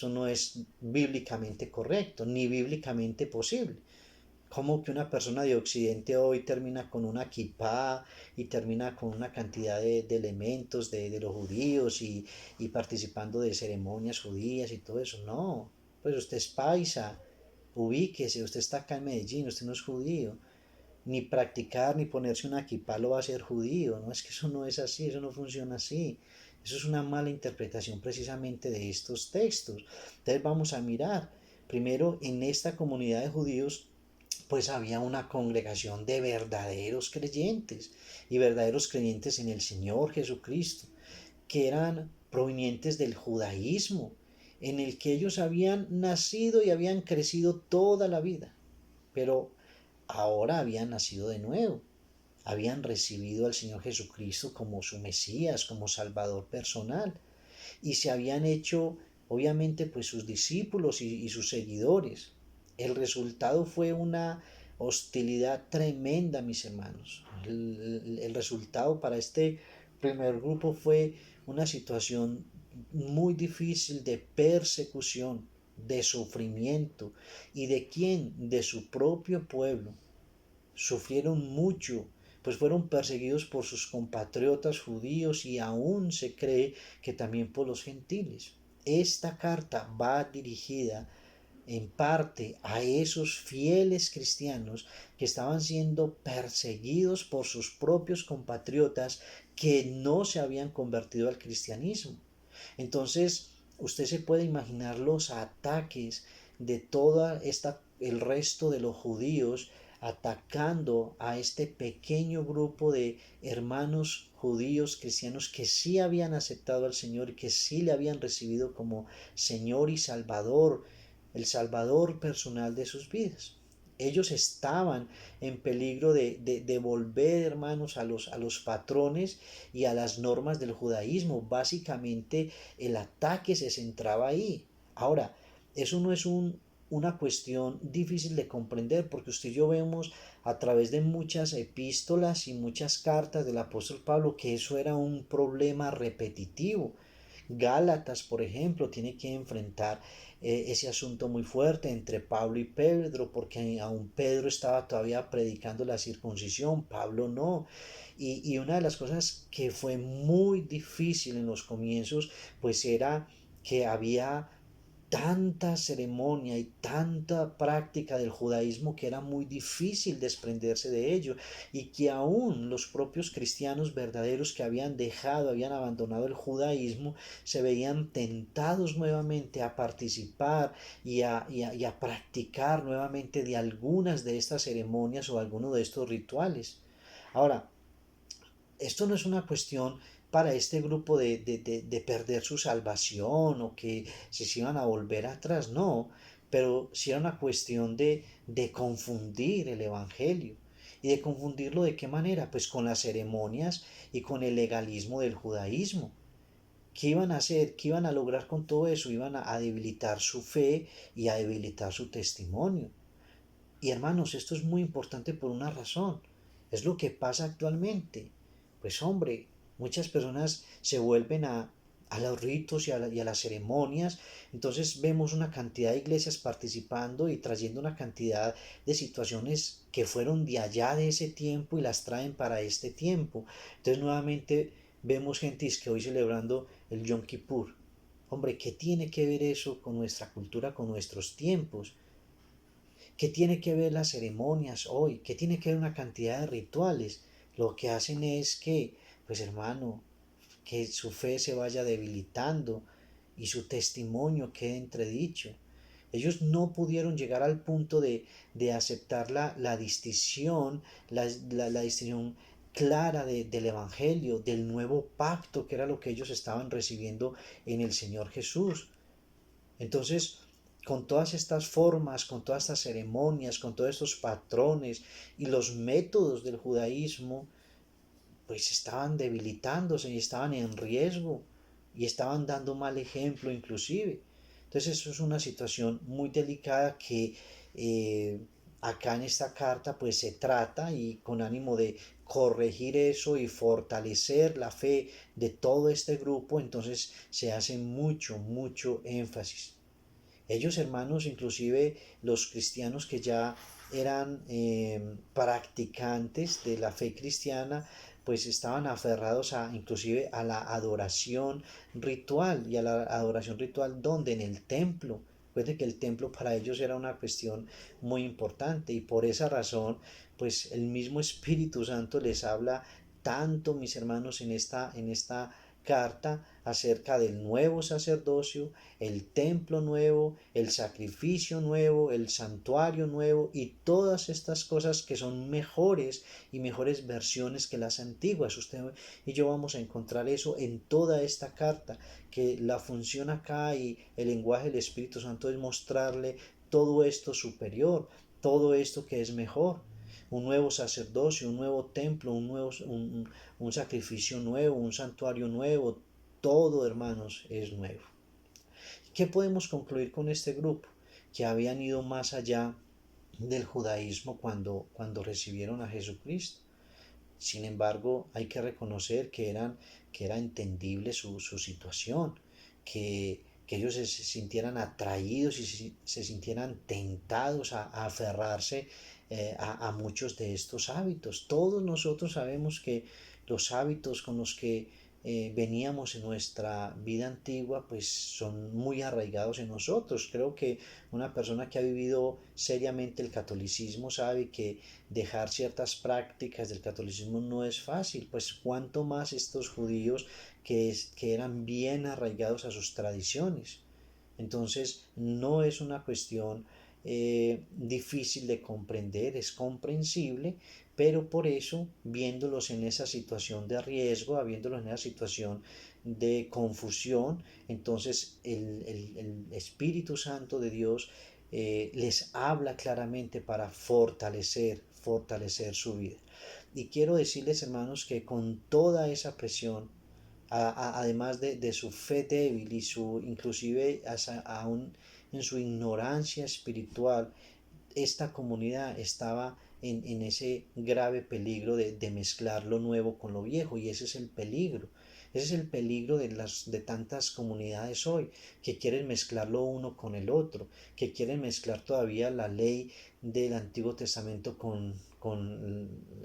no es bíblicamente correcto, ni bíblicamente posible. Como que una persona de Occidente hoy termina con una kipá y termina con una cantidad de elementos de los judíos y participando de ceremonias judías y todo eso. No, pues usted es paisa, ubíquese, usted está acá en Medellín, usted no es judío. Ni practicar ni ponerse una kipá lo va a ser judío. No, es que eso no es así, eso no funciona así. Eso es una mala interpretación precisamente de estos textos. Entonces vamos a mirar. Primero, en esta comunidad de judíos pues había una congregación de verdaderos creyentes y verdaderos creyentes en el Señor Jesucristo, que eran provenientes del judaísmo, en el que ellos habían nacido y habían crecido toda la vida, pero ahora habían nacido de nuevo, habían recibido al Señor Jesucristo como su Mesías, como Salvador personal, y se habían hecho, obviamente, pues sus discípulos y sus seguidores. El resultado fue una hostilidad tremenda, mis hermanos. El resultado para este primer grupo fue una situación muy difícil de persecución, de sufrimiento. ¿Y de quién? De su propio pueblo. Sufrieron mucho, pues fueron perseguidos por sus compatriotas judíos y aún se cree que también por los gentiles. Esta carta va dirigida en parte a esos fieles cristianos que estaban siendo perseguidos por sus propios compatriotas que no se habían convertido al cristianismo. Entonces, usted se puede imaginar los ataques de toda el resto de los judíos atacando a este pequeño grupo de hermanos judíos cristianos que sí habían aceptado al Señor y que sí le habían recibido como Señor y Salvador, el Salvador personal de sus vidas. Ellos estaban en peligro de volver, hermanos, a los patrones y a las normas del judaísmo. Básicamente el ataque se centraba ahí. Ahora, eso no es una cuestión difícil de comprender porque usted y yo vemos a través de muchas epístolas y muchas cartas del apóstol Pablo que eso era un problema repetitivo. Gálatas, por ejemplo, tiene que enfrentar ese asunto muy fuerte entre Pablo y Pedro, porque aún Pedro estaba todavía predicando la circuncisión, Pablo no. Y una de las cosas que fue muy difícil en los comienzos, pues era que había tanta ceremonia y tanta práctica del judaísmo que era muy difícil desprenderse de ello y que aún los propios cristianos verdaderos que habían dejado, habían abandonado el judaísmo, se veían tentados nuevamente a participar y a practicar nuevamente de algunas de estas ceremonias o algunos de estos rituales. Ahora, esto no es una cuestión para este grupo de perder su salvación o que se iban a volver atrás, no, pero sí era una cuestión de confundir el Evangelio. ¿Y de confundirlo de qué manera? Pues con las ceremonias y con el legalismo del judaísmo. ¿Qué iban a hacer? ¿Qué iban a lograr con todo eso? Iban a debilitar su fe y a debilitar su testimonio. Y hermanos, esto es muy importante por una razón. Es lo que pasa actualmente. Pues hombre, muchas personas se vuelven a los ritos y a las ceremonias. Entonces vemos una cantidad de iglesias participando y trayendo una cantidad de situaciones que fueron de allá de ese tiempo y las traen para este tiempo. Entonces nuevamente vemos gente que hoy celebrando el Yom Kippur. Hombre, ¿qué tiene que ver eso con nuestra cultura, con nuestros tiempos? ¿Qué tiene que ver las ceremonias hoy? ¿Qué tiene que ver una cantidad de rituales? Lo que hacen es que, pues hermano, que su fe se vaya debilitando y su testimonio quede entredicho. Ellos no pudieron llegar al punto de aceptar la distinción clara del Evangelio, del nuevo pacto, que era lo que ellos estaban recibiendo en el Señor Jesús. Entonces, con todas estas formas, con todas estas ceremonias, con todos estos patrones y los métodos del judaísmo, pues estaban debilitándose y estaban en riesgo y estaban dando mal ejemplo inclusive. Entonces eso es una situación muy delicada que acá en esta carta pues se trata, y con ánimo de corregir eso y fortalecer la fe de todo este grupo, entonces se hace mucho énfasis. Ellos, hermanos, inclusive los cristianos que ya eran practicantes de la fe cristiana, pues estaban aferrados a inclusive a la adoración ritual, y a la adoración ritual donde en el templo. Recuerden que el templo para ellos era una cuestión muy importante, y por esa razón pues el mismo Espíritu Santo les habla tanto, mis hermanos, en esta carta acerca del nuevo sacerdocio, el templo nuevo, el sacrificio nuevo, el santuario nuevo y todas estas cosas que son mejores y mejores versiones que las antiguas. Usted y yo vamos a encontrar eso en toda esta carta, que la función acá y el lenguaje del Espíritu Santo es mostrarle todo esto superior, todo esto que es mejor. Un nuevo sacerdocio, un nuevo templo, un sacrificio nuevo, un santuario nuevo, todo, hermanos, es nuevo. ¿Qué podemos concluir con este grupo? Que habían ido más allá del judaísmo cuando recibieron a Jesucristo. Sin embargo, hay que reconocer que era entendible su situación, que ellos se sintieran atraídos y se sintieran tentados a aferrarse a muchos de estos hábitos. Todos nosotros sabemos que los hábitos con los que veníamos en nuestra vida antigua pues son muy arraigados en nosotros. Creo que una persona que ha vivido seriamente el catolicismo sabe que dejar ciertas prácticas del catolicismo no es fácil, pues cuanto más estos judíos que eran bien arraigados a sus tradiciones. Entonces no es una cuestión difícil de comprender, es comprensible, pero por eso, viéndolos en esa situación de riesgo, viéndolos en esa situación de confusión, entonces el Espíritu Santo de Dios les habla claramente para fortalecer su vida. Y quiero decirles, hermanos, que con toda esa presión, además de su fe débil y su inclusive aún en su ignorancia espiritual, esta comunidad estaba en ese grave peligro de mezclar lo nuevo con lo viejo, y ese es el peligro. Ese es el peligro de tantas comunidades hoy, que quieren mezclar lo uno con el otro, que quieren mezclar todavía la ley del Antiguo Testamento con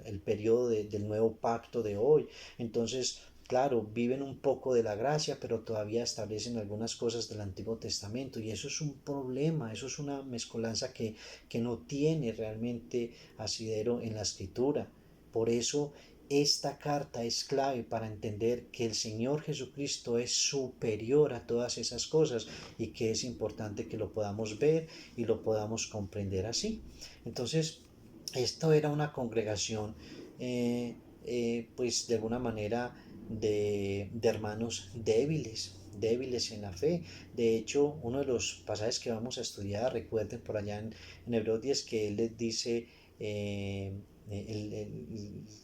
el periodo del nuevo pacto de hoy. Entonces, claro, viven un poco de la gracia, pero todavía establecen algunas cosas del Antiguo Testamento, y eso es un problema, eso es una mezcolanza que no tiene realmente asidero en la Escritura. Por eso esta carta es clave para entender que el Señor Jesucristo es superior a todas esas cosas, y que es importante que lo podamos ver y lo podamos comprender así. Entonces, esto era una congregación, pues de alguna manera, de hermanos débiles en la fe. De hecho, uno de los pasajes que vamos a estudiar, recuerden por allá en Hebreos 10, que él les dice,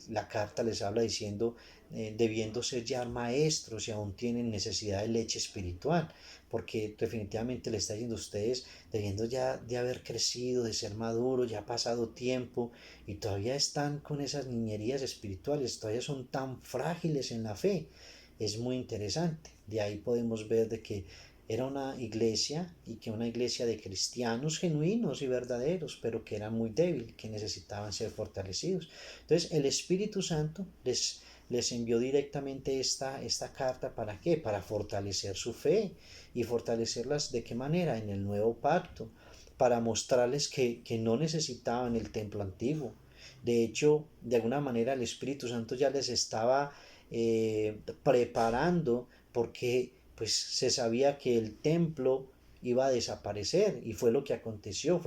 la carta les habla diciendo, debiendo ser ya maestros y aún tienen necesidad de leche espiritual, porque definitivamente le está diciendo a ustedes, debiendo ya de haber crecido, de ser maduros, ya ha pasado tiempo y todavía están con esas niñerías espirituales, todavía son tan frágiles en la fe. Es muy interesante. De ahí podemos ver de que era una iglesia, y que una iglesia de cristianos genuinos y verdaderos, pero que era muy débil, que necesitaban ser fortalecidos. Entonces el Espíritu Santo les envió directamente esta carta. ¿Para qué? Para fortalecer su fe. ¿Y fortalecerlas de qué manera? En el nuevo pacto, para mostrarles que no necesitaban el templo antiguo. De hecho, de alguna manera el Espíritu Santo ya les estaba preparando, porque pues se sabía que el templo iba a desaparecer, y fue lo que aconteció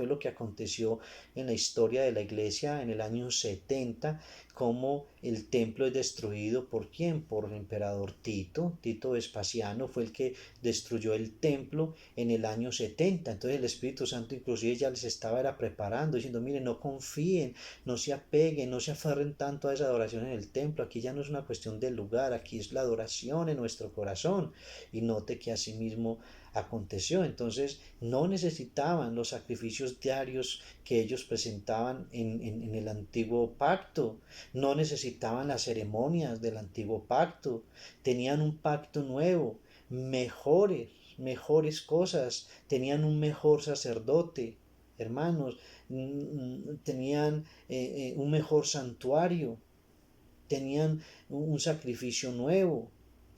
en la historia de la iglesia en el año 70, cómo el templo es destruido por quién, por el emperador Tito. Tito Vespasiano fue el que destruyó el templo en el año 70. Entonces el Espíritu Santo inclusive ya les estaba era preparando, diciendo, miren, no confíen, no se apeguen, no se aferren tanto a esa adoración en el templo. Aquí ya no es una cuestión del lugar, aquí es la adoración en nuestro corazón. Y note que asimismo aconteció. Entonces no necesitaban los sacrificios diarios que ellos presentaban en el antiguo pacto, no necesitaban las ceremonias del antiguo pacto, tenían un pacto nuevo, mejores cosas, tenían un mejor sacerdote, hermanos, tenían un mejor santuario, tenían un sacrificio nuevo.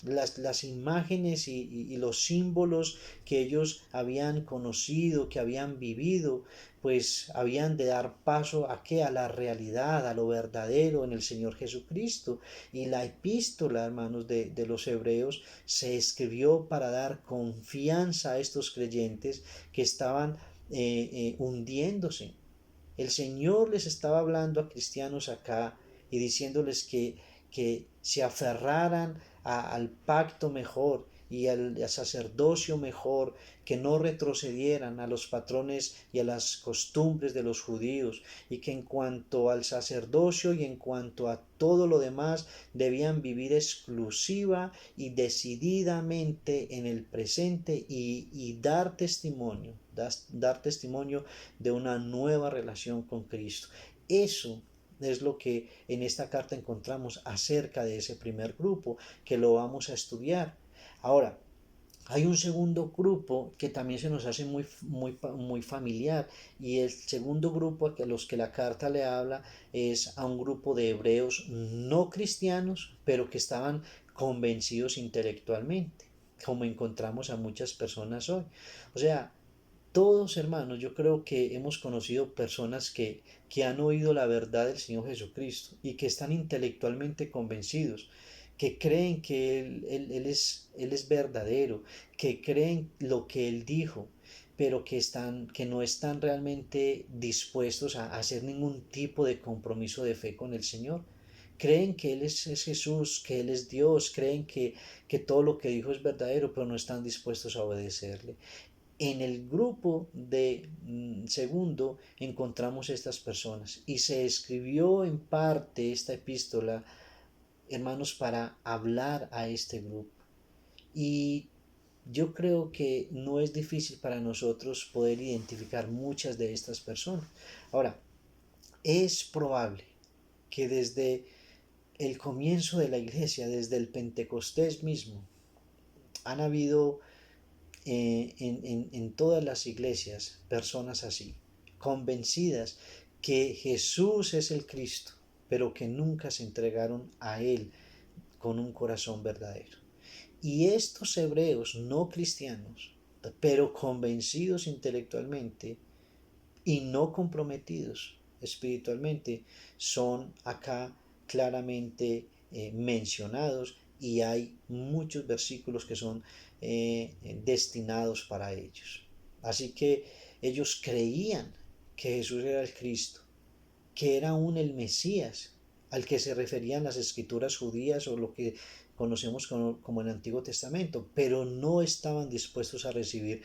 Las imágenes y los símbolos que ellos habían conocido, que habían vivido, pues habían de dar paso a qué, a la realidad, a lo verdadero en el Señor Jesucristo. Y la epístola, hermanos, de los hebreos se escribió para dar confianza a estos creyentes que estaban hundiéndose. El Señor les estaba hablando a cristianos acá y diciéndoles que se aferraran al pacto mejor y al sacerdocio mejor, que no retrocedieran a los patrones y a las costumbres de los judíos, y que en cuanto al sacerdocio y en cuanto a todo lo demás debían vivir exclusiva y decididamente en el presente y dar testimonio de una nueva relación con Cristo. Eso es lo que en esta carta encontramos acerca de ese primer grupo, que lo vamos a estudiar. Ahora, hay un segundo grupo que también se nos hace muy familiar, y el segundo grupo a los que la carta le habla es a un grupo de hebreos no cristianos, pero que estaban convencidos intelectualmente, como encontramos a muchas personas hoy. O sea, todos, hermanos, yo creo que hemos conocido personas que han oído la verdad del Señor Jesucristo y que están intelectualmente convencidos, que creen que Él es verdadero, que creen lo que Él dijo, pero que no están realmente dispuestos a hacer ningún tipo de compromiso de fe con el Señor. Creen que Él es Jesús, que Él es Dios, creen que todo lo que dijo es verdadero, pero no están dispuestos a obedecerle. En el grupo de segundo encontramos estas personas, y se escribió en parte esta epístola, hermanos, para hablar a este grupo. Y yo creo que no es difícil para nosotros poder identificar muchas de estas personas. Ahora, es probable que desde el comienzo de la iglesia, desde el Pentecostés mismo, han habido en todas las iglesias personas así, convencidas que Jesús es el Cristo, pero que nunca se entregaron a Él con un corazón verdadero. Y estos hebreos no cristianos, pero convencidos intelectualmente y no comprometidos espiritualmente, son acá claramente mencionados, y hay muchos versículos que son destinados para ellos. Así que ellos creían que Jesús era el Cristo, que era aún el Mesías al que se referían las escrituras judías o lo que conocemos como el Antiguo Testamento, pero no estaban dispuestos a recibir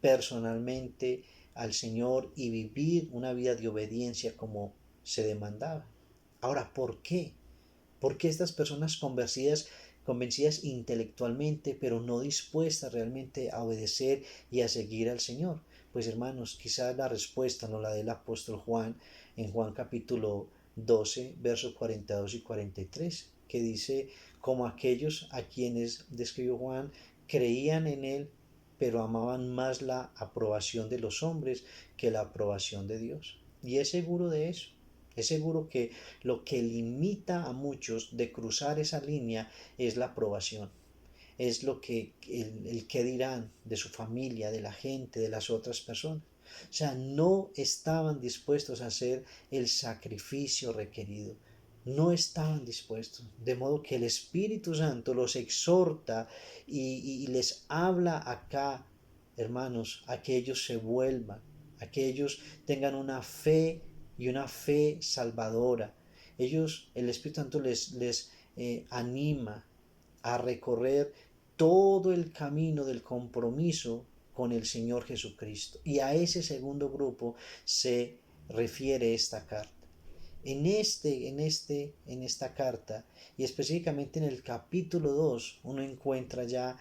personalmente al Señor y vivir una vida de obediencia como se demandaba. Ahora, ¿por qué? ¿Por qué estas personas convencidas intelectualmente, pero no dispuestas realmente a obedecer y a seguir al Señor? Pues hermanos, quizás la respuesta nos la dé el apóstol Juan en Juan capítulo 12, versos 42 y 43, que dice, como aquellos a quienes describió Juan creían en Él, pero amaban más la aprobación de los hombres que la aprobación de Dios. Y es seguro de eso. Es seguro que lo que limita a muchos de cruzar esa línea es la aprobación. Es lo que el que dirán de su familia, de la gente, de las otras personas. O sea, no estaban dispuestos a hacer el sacrificio requerido. No estaban dispuestos. De modo que el Espíritu Santo los exhorta y les habla acá, hermanos, a que ellos se vuelvan, a que ellos tengan una fe y una fe salvadora, el Espíritu Santo les anima a recorrer todo el camino del compromiso con el Señor Jesucristo. Y a ese segundo grupo se refiere esta carta. En esta carta, y específicamente en el capítulo 2, uno encuentra ya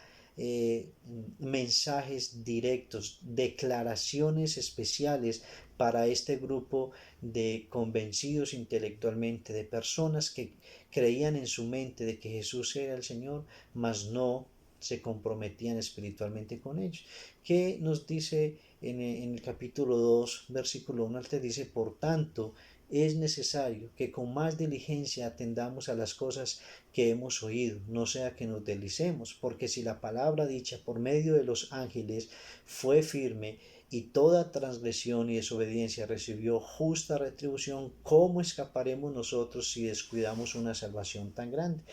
mensajes directos, declaraciones especiales para este grupo de convencidos intelectualmente, de personas que creían en su mente de que Jesús era el Señor, mas no se comprometían espiritualmente con ellos. ¿Qué nos dice en el capítulo 2, versículo 1 al 3? Dice: por tanto, es necesario que con más diligencia atendamos a las cosas que hemos oído, no sea que nos deslicemos, porque si la palabra dicha por medio de los ángeles fue firme, y toda transgresión y desobediencia recibió justa retribución, ¿cómo escaparemos nosotros si descuidamos una salvación tan grande?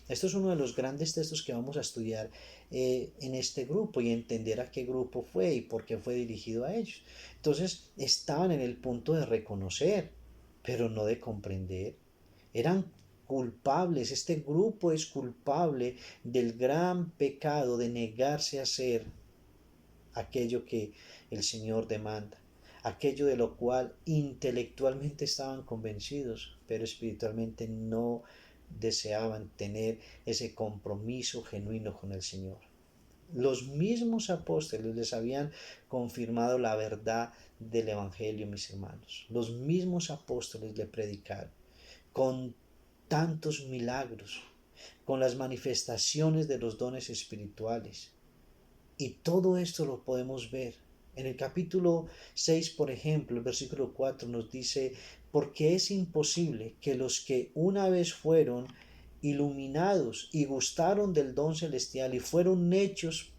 Esto es uno de los grandes textos que vamos a estudiar en este grupo, y entender a qué grupo fue y por qué fue dirigido a ellos. Entonces estaban en el punto de reconocer, pero no de comprender. Eran culpables, este grupo es culpable del gran pecado de negarse a hacer aquello que el Señor demanda, aquello de lo cual intelectualmente estaban convencidos, pero espiritualmente no deseaban tener ese compromiso genuino con el Señor. Los mismos apóstoles les habían confirmado la verdad del Evangelio, mis hermanos. Los mismos apóstoles le predicaron con tantos milagros, con las manifestaciones de los dones espirituales. Y todo esto lo podemos ver. En el capítulo 6, por ejemplo, el versículo 4 nos dice: porque es imposible que los que una vez fueron iluminados y gustaron del don celestial y fueron hechos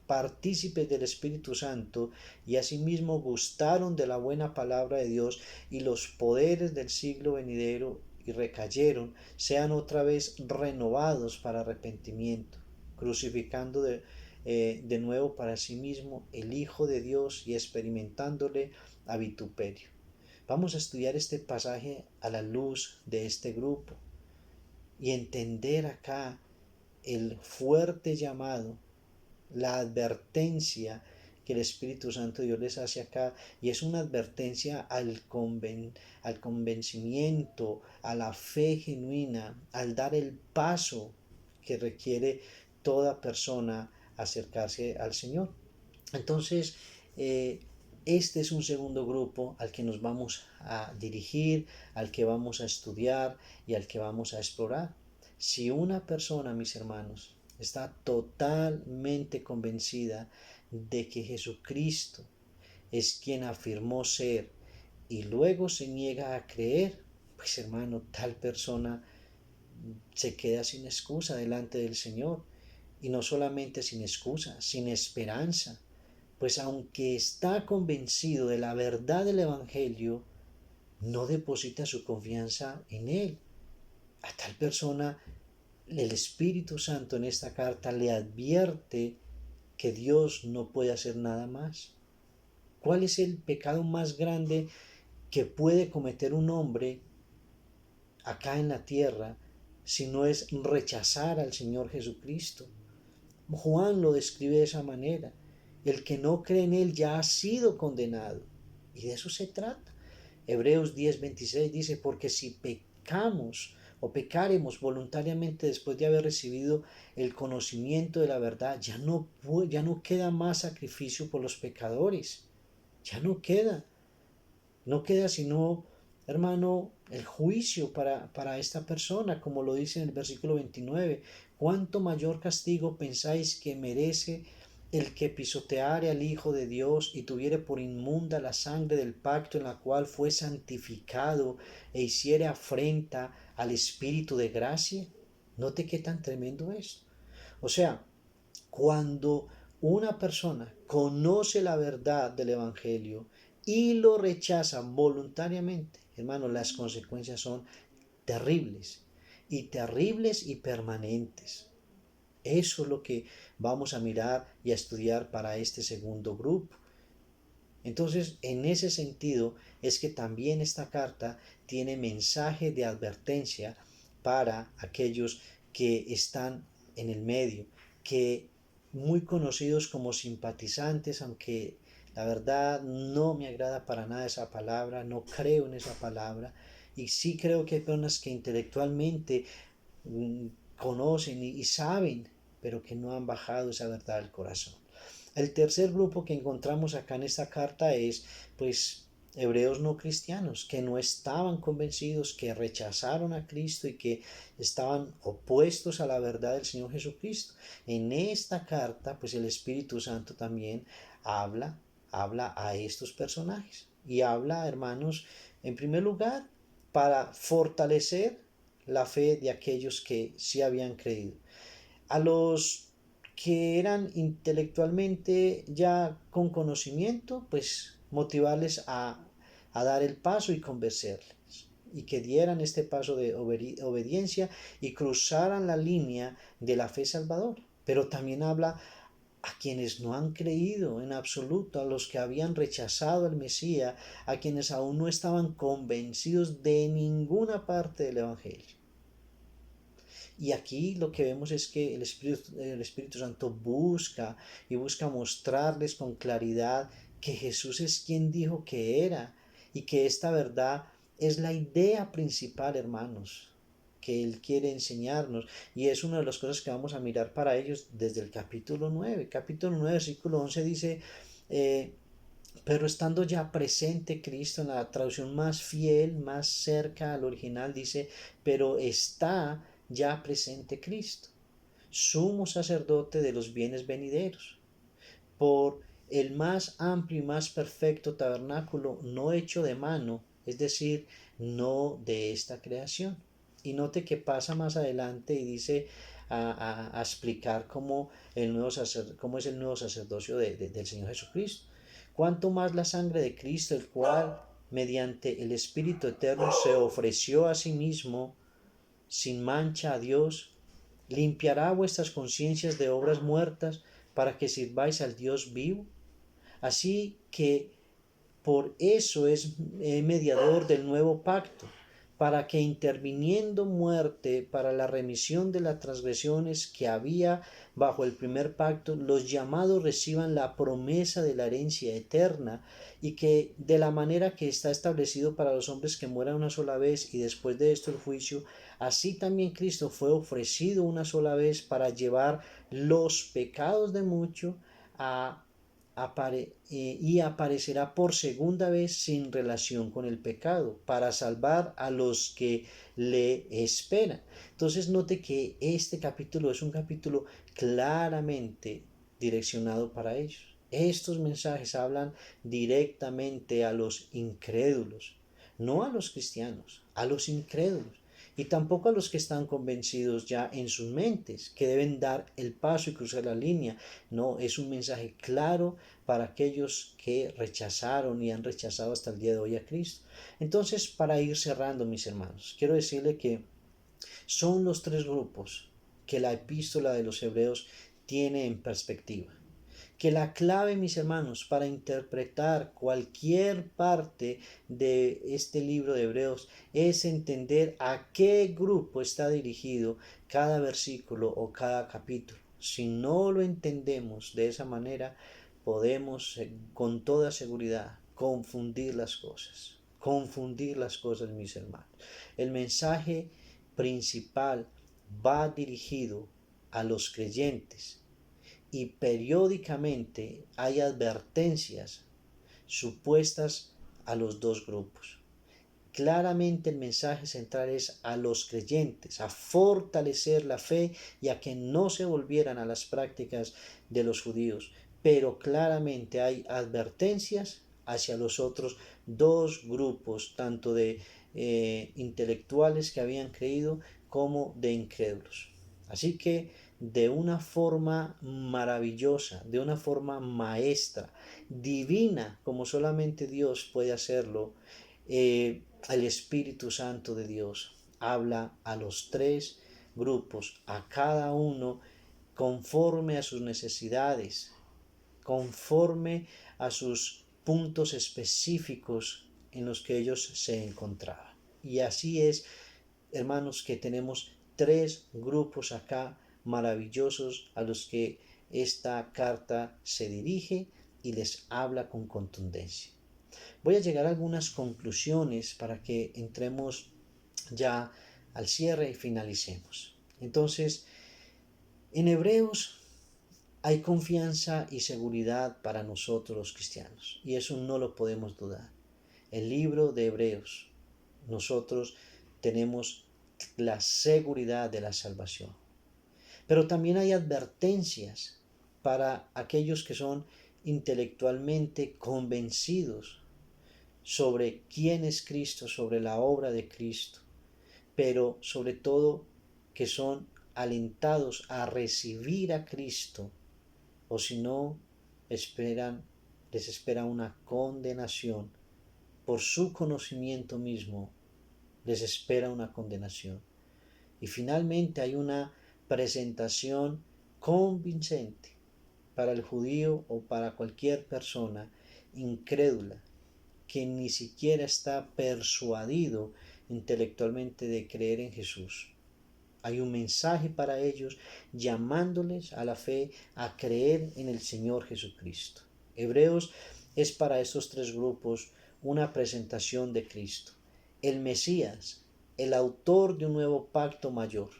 partícipes del Espíritu Santo, y asimismo gustaron de la buena palabra de Dios y los poderes del siglo venidero, y recayeron, sean otra vez renovados para arrepentimiento, crucificando de nuevo para sí mismo el Hijo de Dios y experimentándole a vituperio. Vamos a estudiar este pasaje a la luz de este grupo y entender acá el fuerte llamado, la advertencia que el Espíritu Santo de Dios les hace acá, y es una advertencia al convencimiento, a la fe genuina, al dar el paso que requiere toda persona acercarse al Señor. Entonces, este es un segundo grupo al que nos vamos a dirigir, al que vamos a estudiar y al que vamos a explorar. Si una persona, mis hermanos, está totalmente convencida de que Jesucristo es quien afirmó ser, y luego se niega a creer, pues hermano, tal persona se queda sin excusa delante del Señor. Y no solamente sin excusa, sin esperanza, pues aunque está convencido de la verdad del Evangelio, no deposita su confianza en él. A tal persona, el Espíritu Santo en esta carta le advierte que Dios no puede hacer nada más. ¿Cuál es el pecado más grande que puede cometer un hombre acá en la tierra si no es rechazar al Señor Jesucristo? Juan lo describe de esa manera: el que no cree en él ya ha sido condenado. Y de eso se trata. Hebreos 10:26 dice: porque si pecamos o pecaremos voluntariamente después de haber recibido el conocimiento de la verdad, ya no queda más sacrificio por los pecadores. Ya no queda. No queda sino, hermano, el juicio para esta persona, como lo dice en el versículo 29. ¿Cuánto mayor castigo pensáis que merece el que pisoteare al Hijo de Dios y tuviere por inmunda la sangre del pacto en la cual fue santificado, e hiciere afrenta al Espíritu de gracia? Note qué tan tremendo es. O sea, cuando una persona conoce la verdad del Evangelio y lo rechaza voluntariamente, hermano, las consecuencias son terribles y permanentes. Eso es lo que vamos a mirar y a estudiar para este segundo grupo. Entonces, en ese sentido es que también esta carta tiene mensaje de advertencia para aquellos que están en el medio, que muy conocidos como simpatizantes, aunque la verdad no me agrada para nada esa palabra, no creo en esa palabra, y sí creo que hay personas que intelectualmente conocen y saben, pero que no han bajado esa verdad al corazón. El tercer grupo que encontramos acá en esta carta es, pues, hebreos no cristianos, que no estaban convencidos, que rechazaron a Cristo y que estaban opuestos a la verdad del Señor Jesucristo. En esta carta, pues el Espíritu Santo también habla a estos personajes y habla, hermanos, en primer lugar, para fortalecer la fe de aquellos que sí habían creído. A los que eran intelectualmente ya con conocimiento, pues motivarles a dar el paso y convencerles. Y que dieran este paso de obediencia y cruzaran la línea de la fe salvadora. Pero también habla a quienes no han creído en absoluto, a los que habían rechazado al Mesías, a quienes aún no estaban convencidos de ninguna parte del Evangelio. Y aquí lo que vemos es que el Espíritu Santo busca y busca mostrarles con claridad que Jesús es quien dijo que era y que esta verdad es la idea principal, hermanos, que Él quiere enseñarnos. Y es una de las cosas que vamos a mirar para ellos desde el capítulo 9. Capítulo 9, versículo 11 dice, pero estando ya presente Cristo, en la traducción más fiel, más cerca al original, dice, pero está ya presente Cristo, sumo sacerdote de los bienes venideros, por el más amplio y más perfecto tabernáculo, no hecho de mano, es decir, no de esta creación. Y note que pasa más adelante y dice a explicar cómo, cómo es el nuevo sacerdocio del Señor Jesucristo. Cuanto más la sangre de Cristo, el cual mediante el Espíritu Eterno se ofreció a sí mismo sin mancha a Dios, limpiará vuestras conciencias de obras muertas para que sirváis al Dios vivo. Así que por eso es mediador del nuevo pacto, para que interviniendo muerte para la remisión de las transgresiones que había bajo el primer pacto, los llamados reciban la promesa de la herencia eterna, y que de la manera que está establecido para los hombres que mueran una sola vez y después de esto el juicio, así también Cristo fue ofrecido una sola vez para llevar los pecados de muchos y aparecerá por segunda vez sin relación con el pecado, para salvar a los que le esperan. Entonces note que este capítulo es un capítulo claramente direccionado para ellos. Estos mensajes hablan directamente a los incrédulos, no a los cristianos, a los incrédulos. Y tampoco a los que están convencidos ya en sus mentes, que deben dar el paso y cruzar la línea. No, es un mensaje claro para aquellos que rechazaron y han rechazado hasta el día de hoy a Cristo. Entonces, para ir cerrando, mis hermanos, quiero decirle que son los tres grupos que la epístola de los Hebreos tiene en perspectiva. Que la clave, mis hermanos, para interpretar cualquier parte de este libro de Hebreos es entender a qué grupo está dirigido cada versículo o cada capítulo. Si no lo entendemos de esa manera, podemos con toda seguridad confundir las cosas. Confundir las cosas, mis hermanos. El mensaje principal va dirigido a los creyentes y periódicamente hay advertencias supuestas a los dos grupos. Claramente el mensaje central es a los creyentes, a fortalecer la fe y a que no se volvieran a las prácticas de los judíos. Pero claramente hay advertencias hacia los otros dos grupos, tanto de intelectuales que habían creído como de incrédulos. Así que de una forma maravillosa, de una forma maestra, divina, como solamente Dios puede hacerlo, el Espíritu Santo de Dios habla a los tres grupos, a cada uno conforme a sus necesidades, conforme a sus puntos específicos en los que ellos se encontraban. Y así es, hermanos, que tenemos tres grupos acá maravillosos a los que esta carta se dirige y les habla con contundencia. Voy a llegar a algunas conclusiones para que entremos ya al cierre y finalicemos. Entonces, en Hebreos hay confianza y seguridad para nosotros los cristianos, y eso no lo podemos dudar. El libro de Hebreos, nosotros tenemos la seguridad de la salvación. Pero también hay advertencias para aquellos que son intelectualmente convencidos sobre quién es Cristo, sobre la obra de Cristo, pero sobre todo que son alentados a recibir a Cristo, o si no, les espera una condenación. Por su conocimiento mismo, les espera una condenación. Y finalmente hay una presentación convincente para el judío o para cualquier persona incrédula que ni siquiera está persuadido intelectualmente de creer en Jesús. Hay un mensaje para ellos llamándoles a la fe, a creer en el Señor Jesucristo. Hebreos es para estos tres grupos una presentación de Cristo, el Mesías, el autor de un nuevo pacto mayor,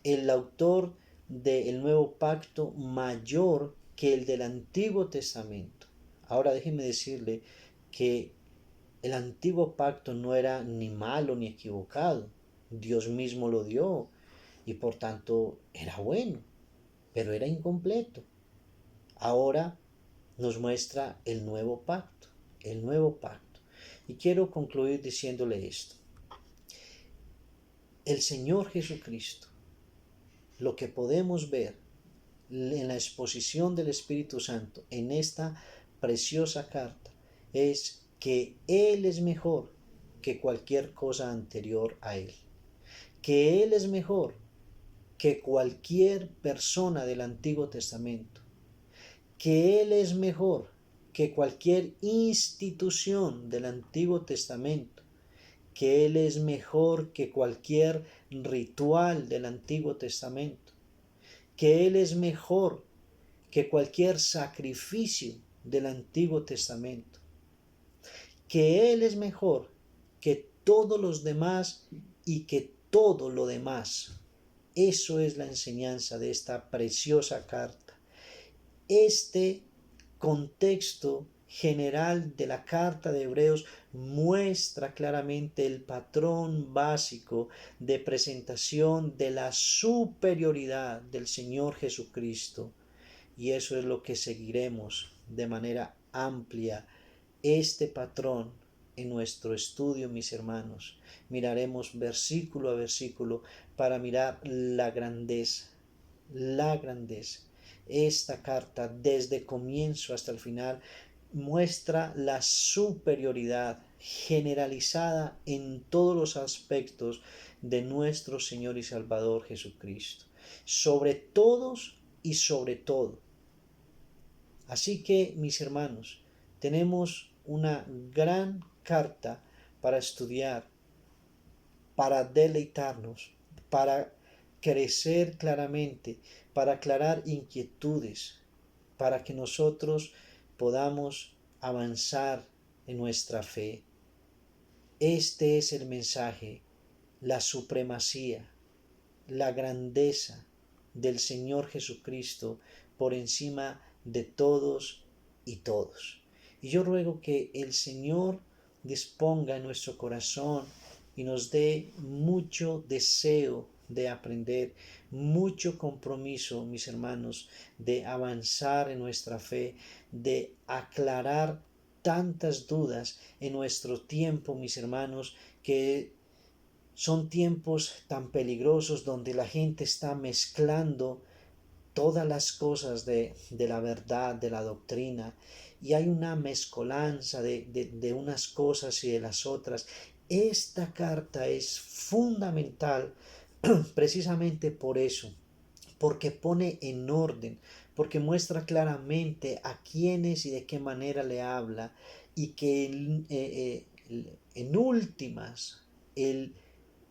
el autor del nuevo pacto mayor que el del Antiguo Testamento. Ahora déjeme decirle que el antiguo pacto no era ni malo ni equivocado. Dios mismo lo dio y por tanto era bueno, pero era incompleto. Ahora nos muestra el nuevo pacto, el nuevo pacto. Y quiero concluir diciéndole esto. El Señor Jesucristo, lo que podemos ver en la exposición del Espíritu Santo en esta preciosa carta, es que Él es mejor que cualquier cosa anterior a Él, que Él es mejor que cualquier persona del Antiguo Testamento, que Él es mejor que cualquier institución del Antiguo Testamento, que Él es mejor que cualquier ritual del Antiguo Testamento, que Él es mejor que cualquier sacrificio del Antiguo Testamento, que Él es mejor que todos los demás y que todo lo demás. Eso es la enseñanza de esta preciosa carta. Este contexto general de la carta de Hebreos muestra claramente el patrón básico de presentación de la superioridad del Señor Jesucristo, y eso es lo que seguiremos de manera amplia, este patrón en nuestro estudio, mis hermanos. Miraremos versículo a versículo para mirar la grandeza, la grandeza. Esta carta, desde comienzo hasta el final, muestra la superioridad generalizada en todos los aspectos de nuestro Señor y Salvador Jesucristo, sobre todos y sobre todo. Así que, mis hermanos, tenemos una gran carta para estudiar, para deleitarnos, para crecer claramente, para aclarar inquietudes, para que nosotros podamos avanzar en nuestra fe. Este es el mensaje, la supremacía, la grandeza del Señor Jesucristo por encima de todos y todos. Y yo ruego que el Señor disponga en nuestro corazón y nos dé mucho deseo de aprender, mucho compromiso, mis hermanos, de avanzar en nuestra fe, de aclarar tantas dudas en nuestro tiempo, mis hermanos, que son tiempos tan peligrosos donde la gente está mezclando todas las cosas de la verdad, de la doctrina, y hay una mezcolanza de unas cosas y de las otras. Esta carta es fundamental precisamente por eso, porque pone en orden, porque muestra claramente a quiénes y de qué manera le habla, y que en últimas el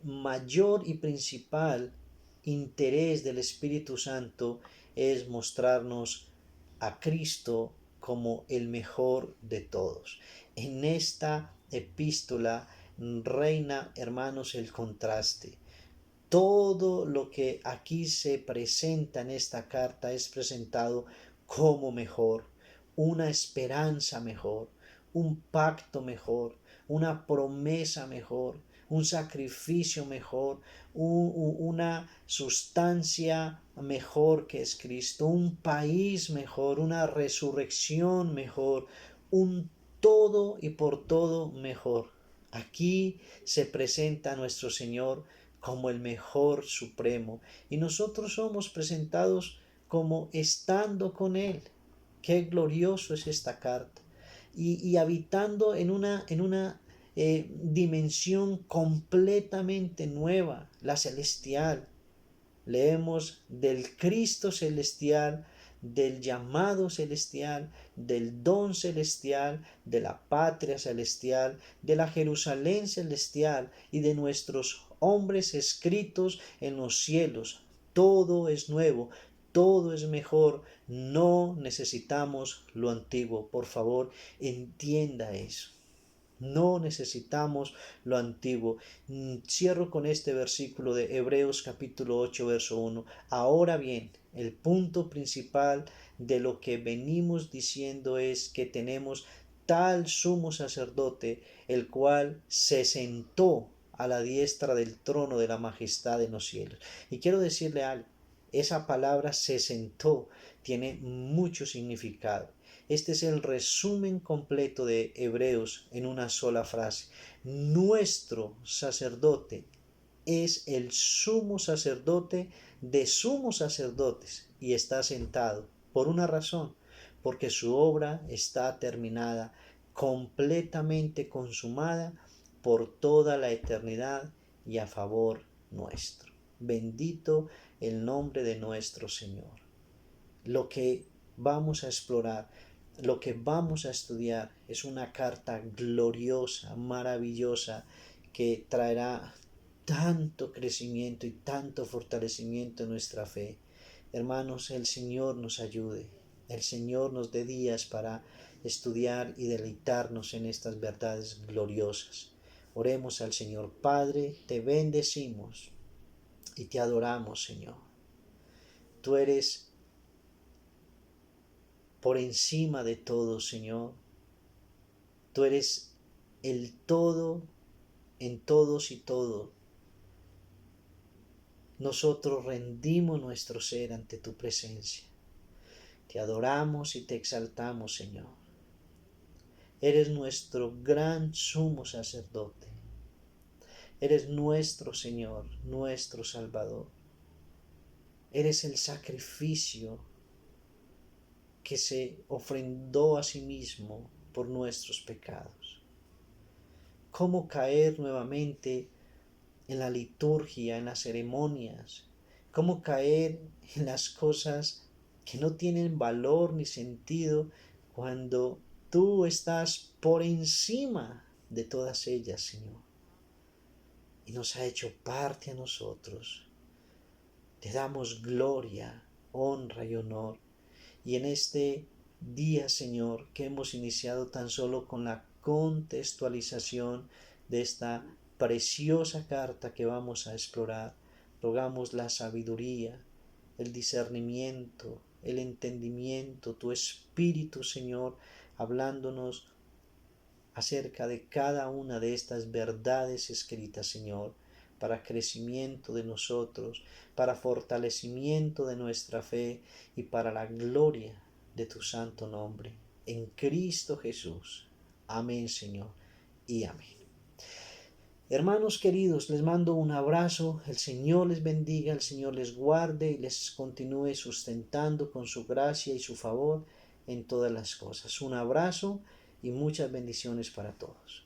mayor y principal interés del Espíritu Santo es mostrarnos a Cristo como el mejor de todos. En esta epístola reina, hermanos, el contraste. Todo lo que aquí se presenta en esta carta es presentado como mejor, una esperanza mejor, un pacto mejor, una promesa mejor, un sacrificio mejor, una sustancia mejor que es Cristo, un país mejor, una resurrección mejor, un todo y por todo mejor. Aquí se presenta a nuestro Señor como el mejor supremo, y nosotros somos presentados como estando con Él. Qué glorioso es esta carta. Y habitando en una dimensión completamente nueva, la celestial. Leemos del Cristo celestial, del llamado celestial, del don celestial, de la patria celestial, de la Jerusalén celestial y de nuestros hombres escritos en los cielos. Todo es nuevo, todo es mejor. No necesitamos lo antiguo. Por favor, entienda eso. No necesitamos lo antiguo. Cierro con este versículo de Hebreos capítulo 8, verso 1. Ahora bien, el punto principal de lo que venimos diciendo es que tenemos tal sumo sacerdote, el cual se sentó a la diestra del trono de la majestad en los cielos. Y quiero decirle algo, esa palabra se sentó tiene mucho significado. Este es el resumen completo de Hebreos en una sola frase. Nuestro sacerdote es el sumo sacerdote de sumos sacerdotes y está sentado por una razón, porque su obra está terminada, completamente consumada por toda la eternidad y a favor nuestro. Bendito el nombre de nuestro Señor. Lo que vamos a explorar, lo que vamos a estudiar es una carta gloriosa, maravillosa, que traerá tanto crecimiento y tanto fortalecimiento en nuestra fe. Hermanos, el Señor nos ayude, el Señor nos dé días para estudiar y deleitarnos en estas verdades gloriosas. Oremos al Señor. Padre, te bendecimos y te adoramos, Señor. Tú eres por encima de todo, Señor. Tú eres el todo en todos y todo. Nosotros rendimos nuestro ser ante tu presencia. Te adoramos y te exaltamos, Señor. Eres nuestro gran sumo sacerdote. Eres nuestro Señor, nuestro Salvador. Eres el sacrificio que se ofrendó a sí mismo por nuestros pecados. ¿Cómo caer nuevamente en la liturgia, en las ceremonias? ¿Cómo caer en las cosas que no tienen valor ni sentido cuando tú estás por encima de todas ellas, Señor? Y nos ha hecho parte a nosotros. Te damos gloria, honra y honor. Y en este día, Señor, que hemos iniciado tan solo con la contextualización de esta preciosa carta que vamos a explorar, rogamos la sabiduría, el discernimiento, el entendimiento, tu Espíritu, Señor, hablándonos acerca de cada una de estas verdades escritas, Señor, para crecimiento de nosotros, para fortalecimiento de nuestra fe y para la gloria de tu santo nombre. En Cristo Jesús. Amén, Señor, y amén. Hermanos queridos, les mando un abrazo. El Señor les bendiga, el Señor les guarde y les continúe sustentando con su gracia y su favor en todas las cosas. Un abrazo y muchas bendiciones para todos.